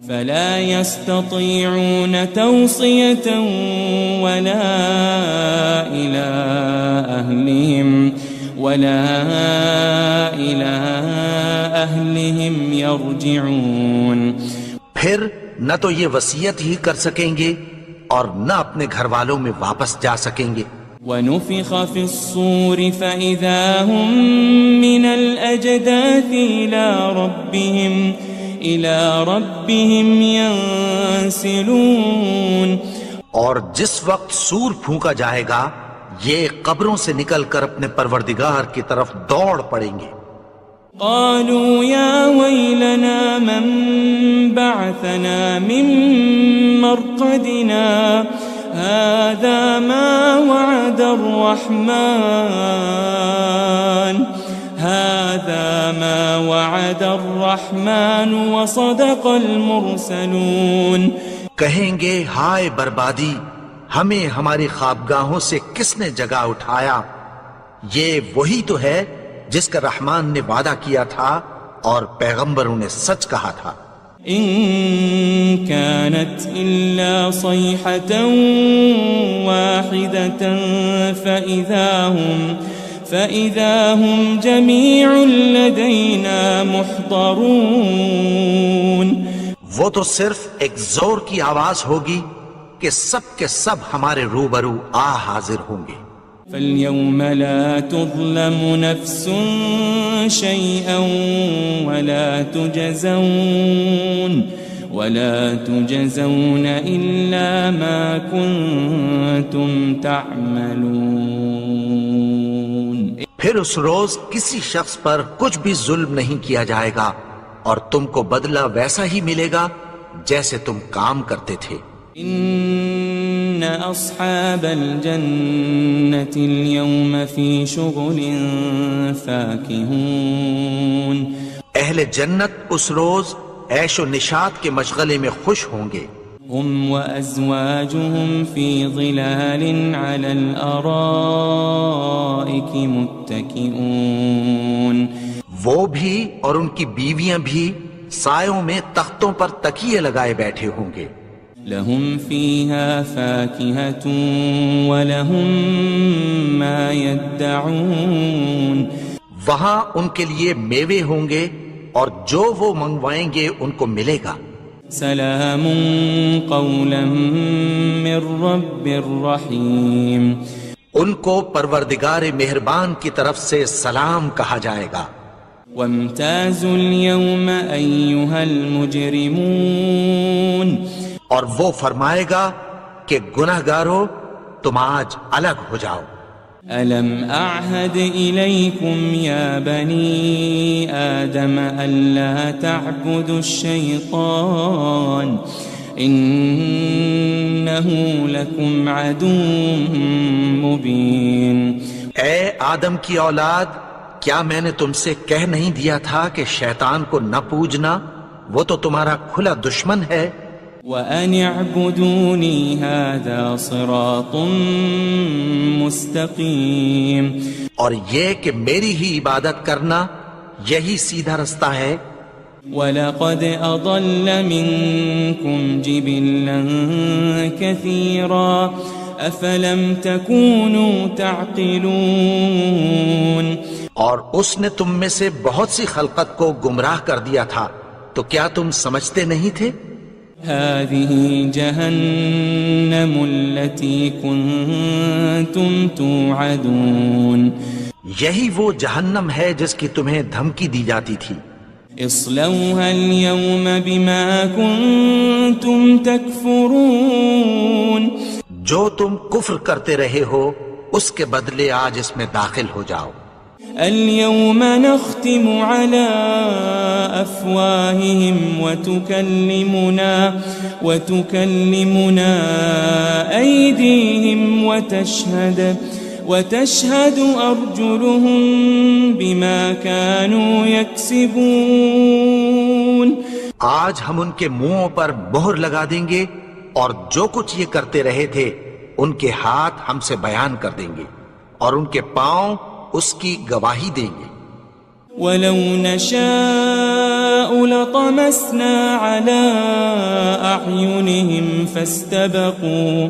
فَلَا يَسْتَطِيعُونَ تَوْصِيَةً وَلَا إِلَىٰ أَهْلِهِمْ يَرْجِعُونَ. پھر نہ تو یہ وصیت ہی کر سکیں گے اور نہ اپنے گھر والوں میں واپس جا سکیں گے. وَنُفِخَ فِي الصُّورِ فَإِذَا هُم مِّنَ الْأَجْدَاثِ إِلَىٰ رَبِّهِمْ يَنسِلُونَ. اور جس وقت سور پھونکا جائے گا یہ قبروں سے نکل کر اپنے پروردگار کی طرف دوڑ پڑیں گے. قالوا يا ويلنا من بعثنا من مرقدنا هذا ما وعد الرحمن وصدق المرسلون. کہیں گے ہائے بربادی، ہمیں ہماری خوابگاہوں سے کس نے جگا اٹھایا. یہ وہی تو ہے جس کا رحمان نے وعدہ کیا تھا اور پیغمبروں نے سچ کہا تھا. إن كانت إلا صيحة واحدة فإذا هم جميع لدينا محضرون. وہ تو صرف ایک زور کی آواز ہوگی کہ سب کے سب ہمارے روبرو آ حاضر ہوں گے. فَالْيَوْمَ لَا تُظْلَمُ نَفْسٌ شَيْئًا وَلَا تُجْزَوْنَ إِلَّا مَا كُنتُمْ تَعْمَلُونَ. پھر اس روز کسی شخص پر کچھ بھی ظلم نہیں کیا جائے گا اور تم کو بدلہ ویسا ہی ملے گا جیسے تم کام کرتے تھے. إن أصحاب الجنة اليوم في شغل فاكهون. اہل جنت اس روز عیش و نشاط کے مشغلے میں خوش ہوں گے. هم وأزواجهم في ظلال على الأرائك متكئون. وہ بھی اور ان کی بیویاں بھی سایوں میں تختوں پر تکیے لگائے بیٹھے ہوں گے. لهم فيها فاكهة ولهم ما يدعون. وہاں ان کے لیے میوے ہوں گے اور جو وہ منگوائیں گے ان کو ملے گا. سلام قولا من رب رحیم. ان کو پروردگار مہربان کی طرف سے سلام کہا جائے گا. وامتازوا اليوم أيها المجرمون. اور وہ فرمائے گا کہ گناہگارو تم آج الگ ہو جاؤ. ألم أعهد إليكم يا بني آدم ألا تعبدوا الشيطان إنه لكم عدو مبين. اے آدم کی اولاد، کیا میں نے تم سے کہہ نہیں دیا تھا کہ شیطان کو نہ پوجنا، وہ تو تمہارا کھلا دشمن ہے. وَأَنِ اعْبُدُونِي هَذَا صِرَاطٌ مُسْتَقِيمٌ. اور یہ کہ میری ہی عبادت کرنا یہی سیدھا رستہ ہے. وَلَقَدْ أَضَلَّ مِنْكُمْ جِبِلًّا كَثِيرًا أَفَلَمْ تَكُونُوا تَعْقِلُونَ. اور اس نے تم میں سے بہت سی خلقت کو گمراہ کر دیا تھا، تو کیا تم سمجھتے نہیں تھے؟ هذه جهنم التي كنتم توعدون. یہی وہ جہنم ہے جس کی تمہیں دھمکی دی جاتی تھی. اصلوها اليوم بما كنتم تكفرون جو تم کفر کرتے رہے ہو اس کے بدلے آج اس میں داخل ہو جاؤ. اليوم نختم على أفواههم وتكلمنا أيديهم وتشهد أرجلهم بما كانوا يكسبون. آج ہم ان کے منہوں پر مہر لگا دیں گے اور جو کچھ یہ کرتے رہے تھے ان کے ہاتھ ہم سے بیان کر دیں گے اور ان کے پاؤں اس کی گواہی دیں گے. وَلَوْ نَشَاءُ لَطَمَسْنَا عَلَىٰ أَعْيُنِهِمْ فَاسْتَبَقُوا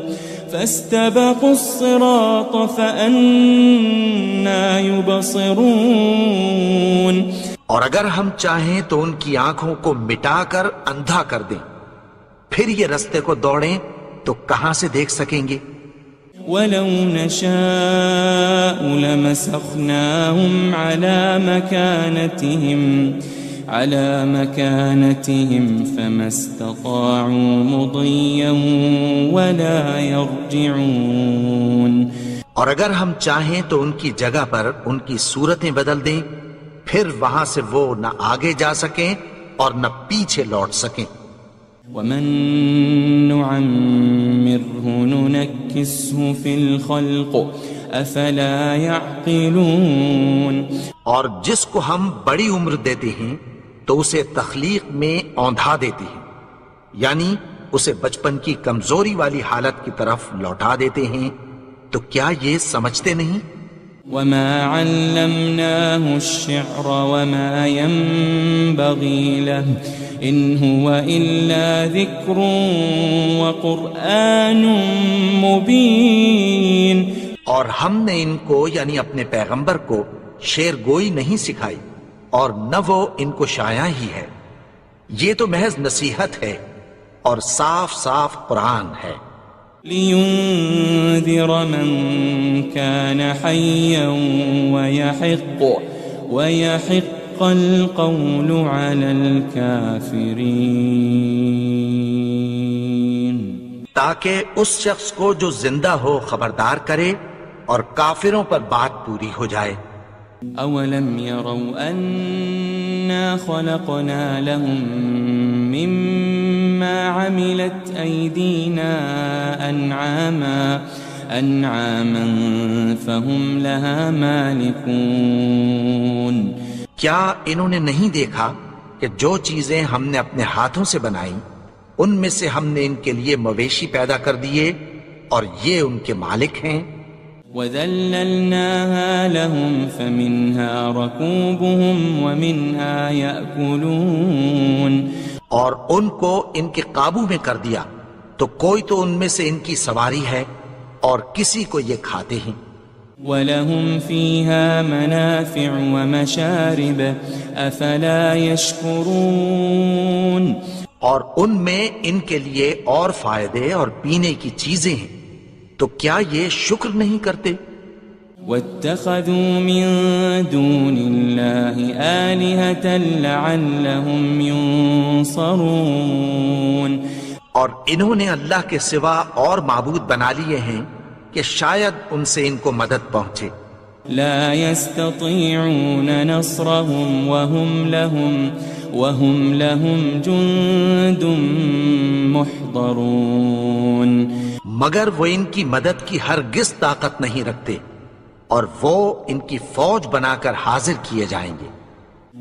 الصِّرَاطَ فَأَنَّىٰ يُبْصِرُونَ. اور اگر ہم چاہیں تو ان کی آنکھوں کو مٹا کر اندھا کر دیں، پھر یہ رستے کو دوڑیں تو کہاں سے دیکھ سکیں گے. وَلَوْ نَشَاءُ لَمَسَخْنَاهُمْ عَلَى مَكَانَتِهِمْ فَمَا اسْتَطَاعُوا مُضِيًّا وَلَا يَرْجِعُونَ. اور اگر ہم چاہیں تو ان کی جگہ پر ان کی صورتیں بدل دیں، پھر وہاں سے وہ نہ آگے جا سکیں اور نہ پیچھے لوٹ سکیں. وَمَن نُعَمِّرْهُ نُنَكِّسْهُ فِي الْخَلْقِ أَفَلَا يَعْقِلُونَ. اور جس کو ہم بڑی عمر دیتے ہیں تو اسے تخلیق میں اوندھا دیتے ہیں، یعنی اسے بچپن کی کمزوری والی حالت کی طرف لوٹا دیتے ہیں. تو کیا یہ سمجھتے نہیں؟ وَمَا عَلَّمْنَاهُ الشِّعْرَ وَمَا يَنبَغِي لَهُ إِنْ هُوَ إِلَّا ذِكْرٌ وَقُرْآنٌ مُبِينٌ. اور ہم نے ان کو یعنی اپنے پیغمبر کو شعر گوئی نہیں سکھائی اور نہ وہ ان کو شایع ہی ہے، یہ تو محض نصیحت ہے اور صاف صاف قرآن ہے. لِيُنذِرَ مَن كَانَ حَيًّا وَيَحِقَّ الْقَوْلُ عَلَى الْكَافِرِينَ. تاکہ اس شخص کو جو زندہ ہو خبردار کرے اور کافروں پر بات پوری ہو جائے. أَوَلَمْ يَرَوْا أَنَّا خَلَقْنَا لَهُم مِّمَّا عَمِلَتْ أَيْدِينَا أَنْعَامًا فَهُمْ لَهَا مَالِكُونَ. کیا انہوں نے نہیں دیکھا کہ جو چیزیں ہم نے اپنے ہاتھوں سے بنائیں ان میں سے ہم نے ان کے لیے مویشی پیدا کر دیے اور یہ ان کے مالک ہیں. وَذَلَّلْنَاهَا لَهُمْ فَمِنْهَا رَكُوبُهُمْ وَمِنْهَا يَأْكُلُونَ. اور ان کو ان کے قابو میں کر دیا تو کوئی تو ان میں سے ان کی سواری ہے اور کسی کو یہ کھاتے ہیں. وَلَهُمْ فِيهَا مَنَافِعُ وَمَشَارِبُ أَفَلَا يَشْكُرُونَ. اور ان میں ان کے لیے اور فائدے اور پینے کی چیزیں ہیں، تو کیا یہ شکر نہیں کرتے؟ وَاتَّخَذُوا مِن دُونِ اللَّهِ آلِهَةً لَعَلَّهُمْ يُنصَرُونَ. اور انہوں نے اللہ کے سوا اور معبود بنا لیے ہیں کہ شاید ان سے ان کو مدد پہنچے. لا يستطيعون نصرهم وهم لهم جند محضرون. مگر وہ ان کی مدد کی ہرگز طاقت نہیں رکھتے اور وہ ان کی فوج بنا کر حاضر کیے جائیں گے.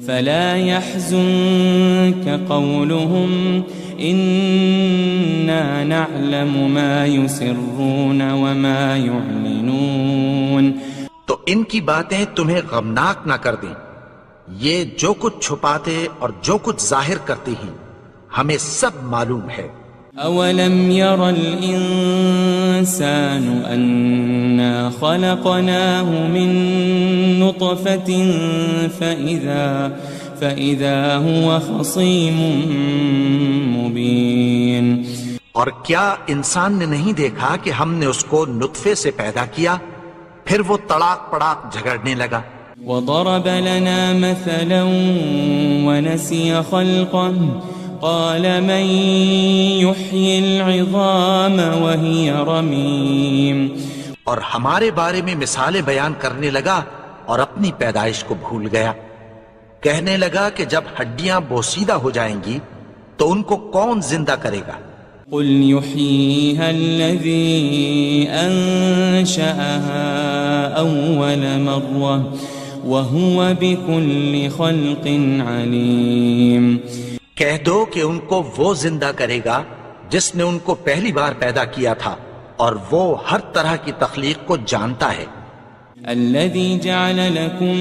فلا يحزنك قولهم إنا نعلم ما يسرون وما يعلنون. تو ان کی باتیں تمہیں غمناک نہ کر دیں، یہ جو کچھ چھپاتے اور جو کچھ ظاہر کرتے ہیں ہمیں سب معلوم ہے. أولم ير الإنسان أنا خلقناه من نطفة فإذا هو خصيم مبين. اور کیا انسان نے نہیں دیکھا کہ ہم نے اس کو نطفے سے پیدا کیا پھر وہ تڑاک پڑاک جھگڑنے لگا. وضرب لنا مثلا ونسي خلقه قال من يحيي العظام وهي رميم. اور ہمارے بارے میں مثالیں بیان کرنے لگا اور اپنی پیدائش کو بھول گیا. کہنے لگا کہ جب ہڈیاں بوسیدہ ہو جائیں گی تو ان کو کون زندہ کرے گا؟ قل يحييها الذي أنشأها أول مرة وهو بكل خلق عليم. کہہ دو کہ ان کو وہ زندہ کرے گا جس نے ان کو پہلی بار پیدا کیا تھا اور وہ ہر طرح کی تخلیق کو جانتا ہے. الذي جعل لكم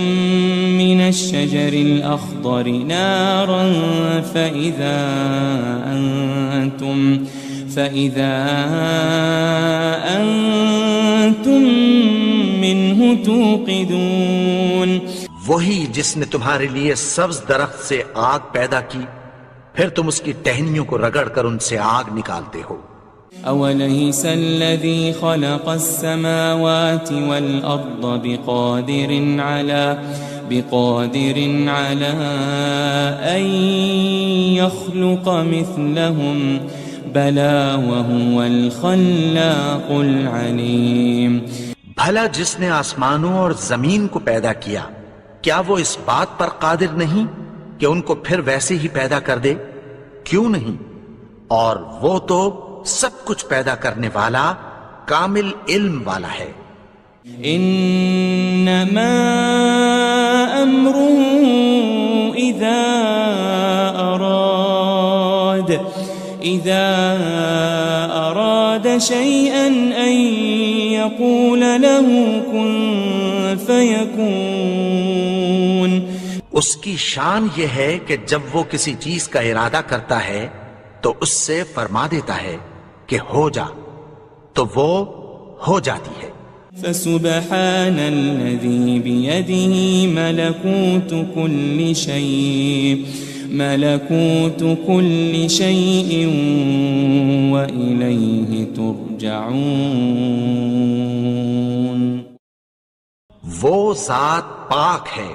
من الشجر الأخضر نارا فإذا أنتم منه توقدون. وہی جس نے تمہارے لیے سبز درخت سے آگ پیدا کی پھر تم اس کی ٹہنیوں کو رگڑ کر ان سے آگ نکالتے ہو. أوليس الذي خلق السماوات والأرض بقادر على أن يخلق مثلهم بلى وهو الخلاق العليم. بھلا جس نے آسمانوں اور زمین کو پیدا کیا کیا وہ اس بات پر قادر نہیں کہ ان کو پھر ویسے ہی پیدا کر دے؟ کیوں نہیں؟ اور وہ تو سب کچھ پیدا کرنے والا کامل علم والا ہے. انما امره اذا اراد شيئا ان يقول له كن فيكون. اس کی شان یہ ہے کہ جب وہ کسی چیز کا ارادہ کرتا ہے تو اس سے فرما دیتا ہے کہ ہو جا تو وہ ہو جاتی ہے. فسبحان الذي بيده ملكوت كل شيء وإليه ترجعون. وہ ذات پاک ہے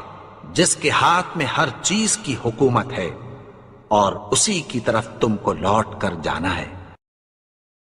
جس کے ہاتھ میں ہر چیز کی حکومت ہے اور اسی کی طرف تم کو لوٹ کر جانا ہے.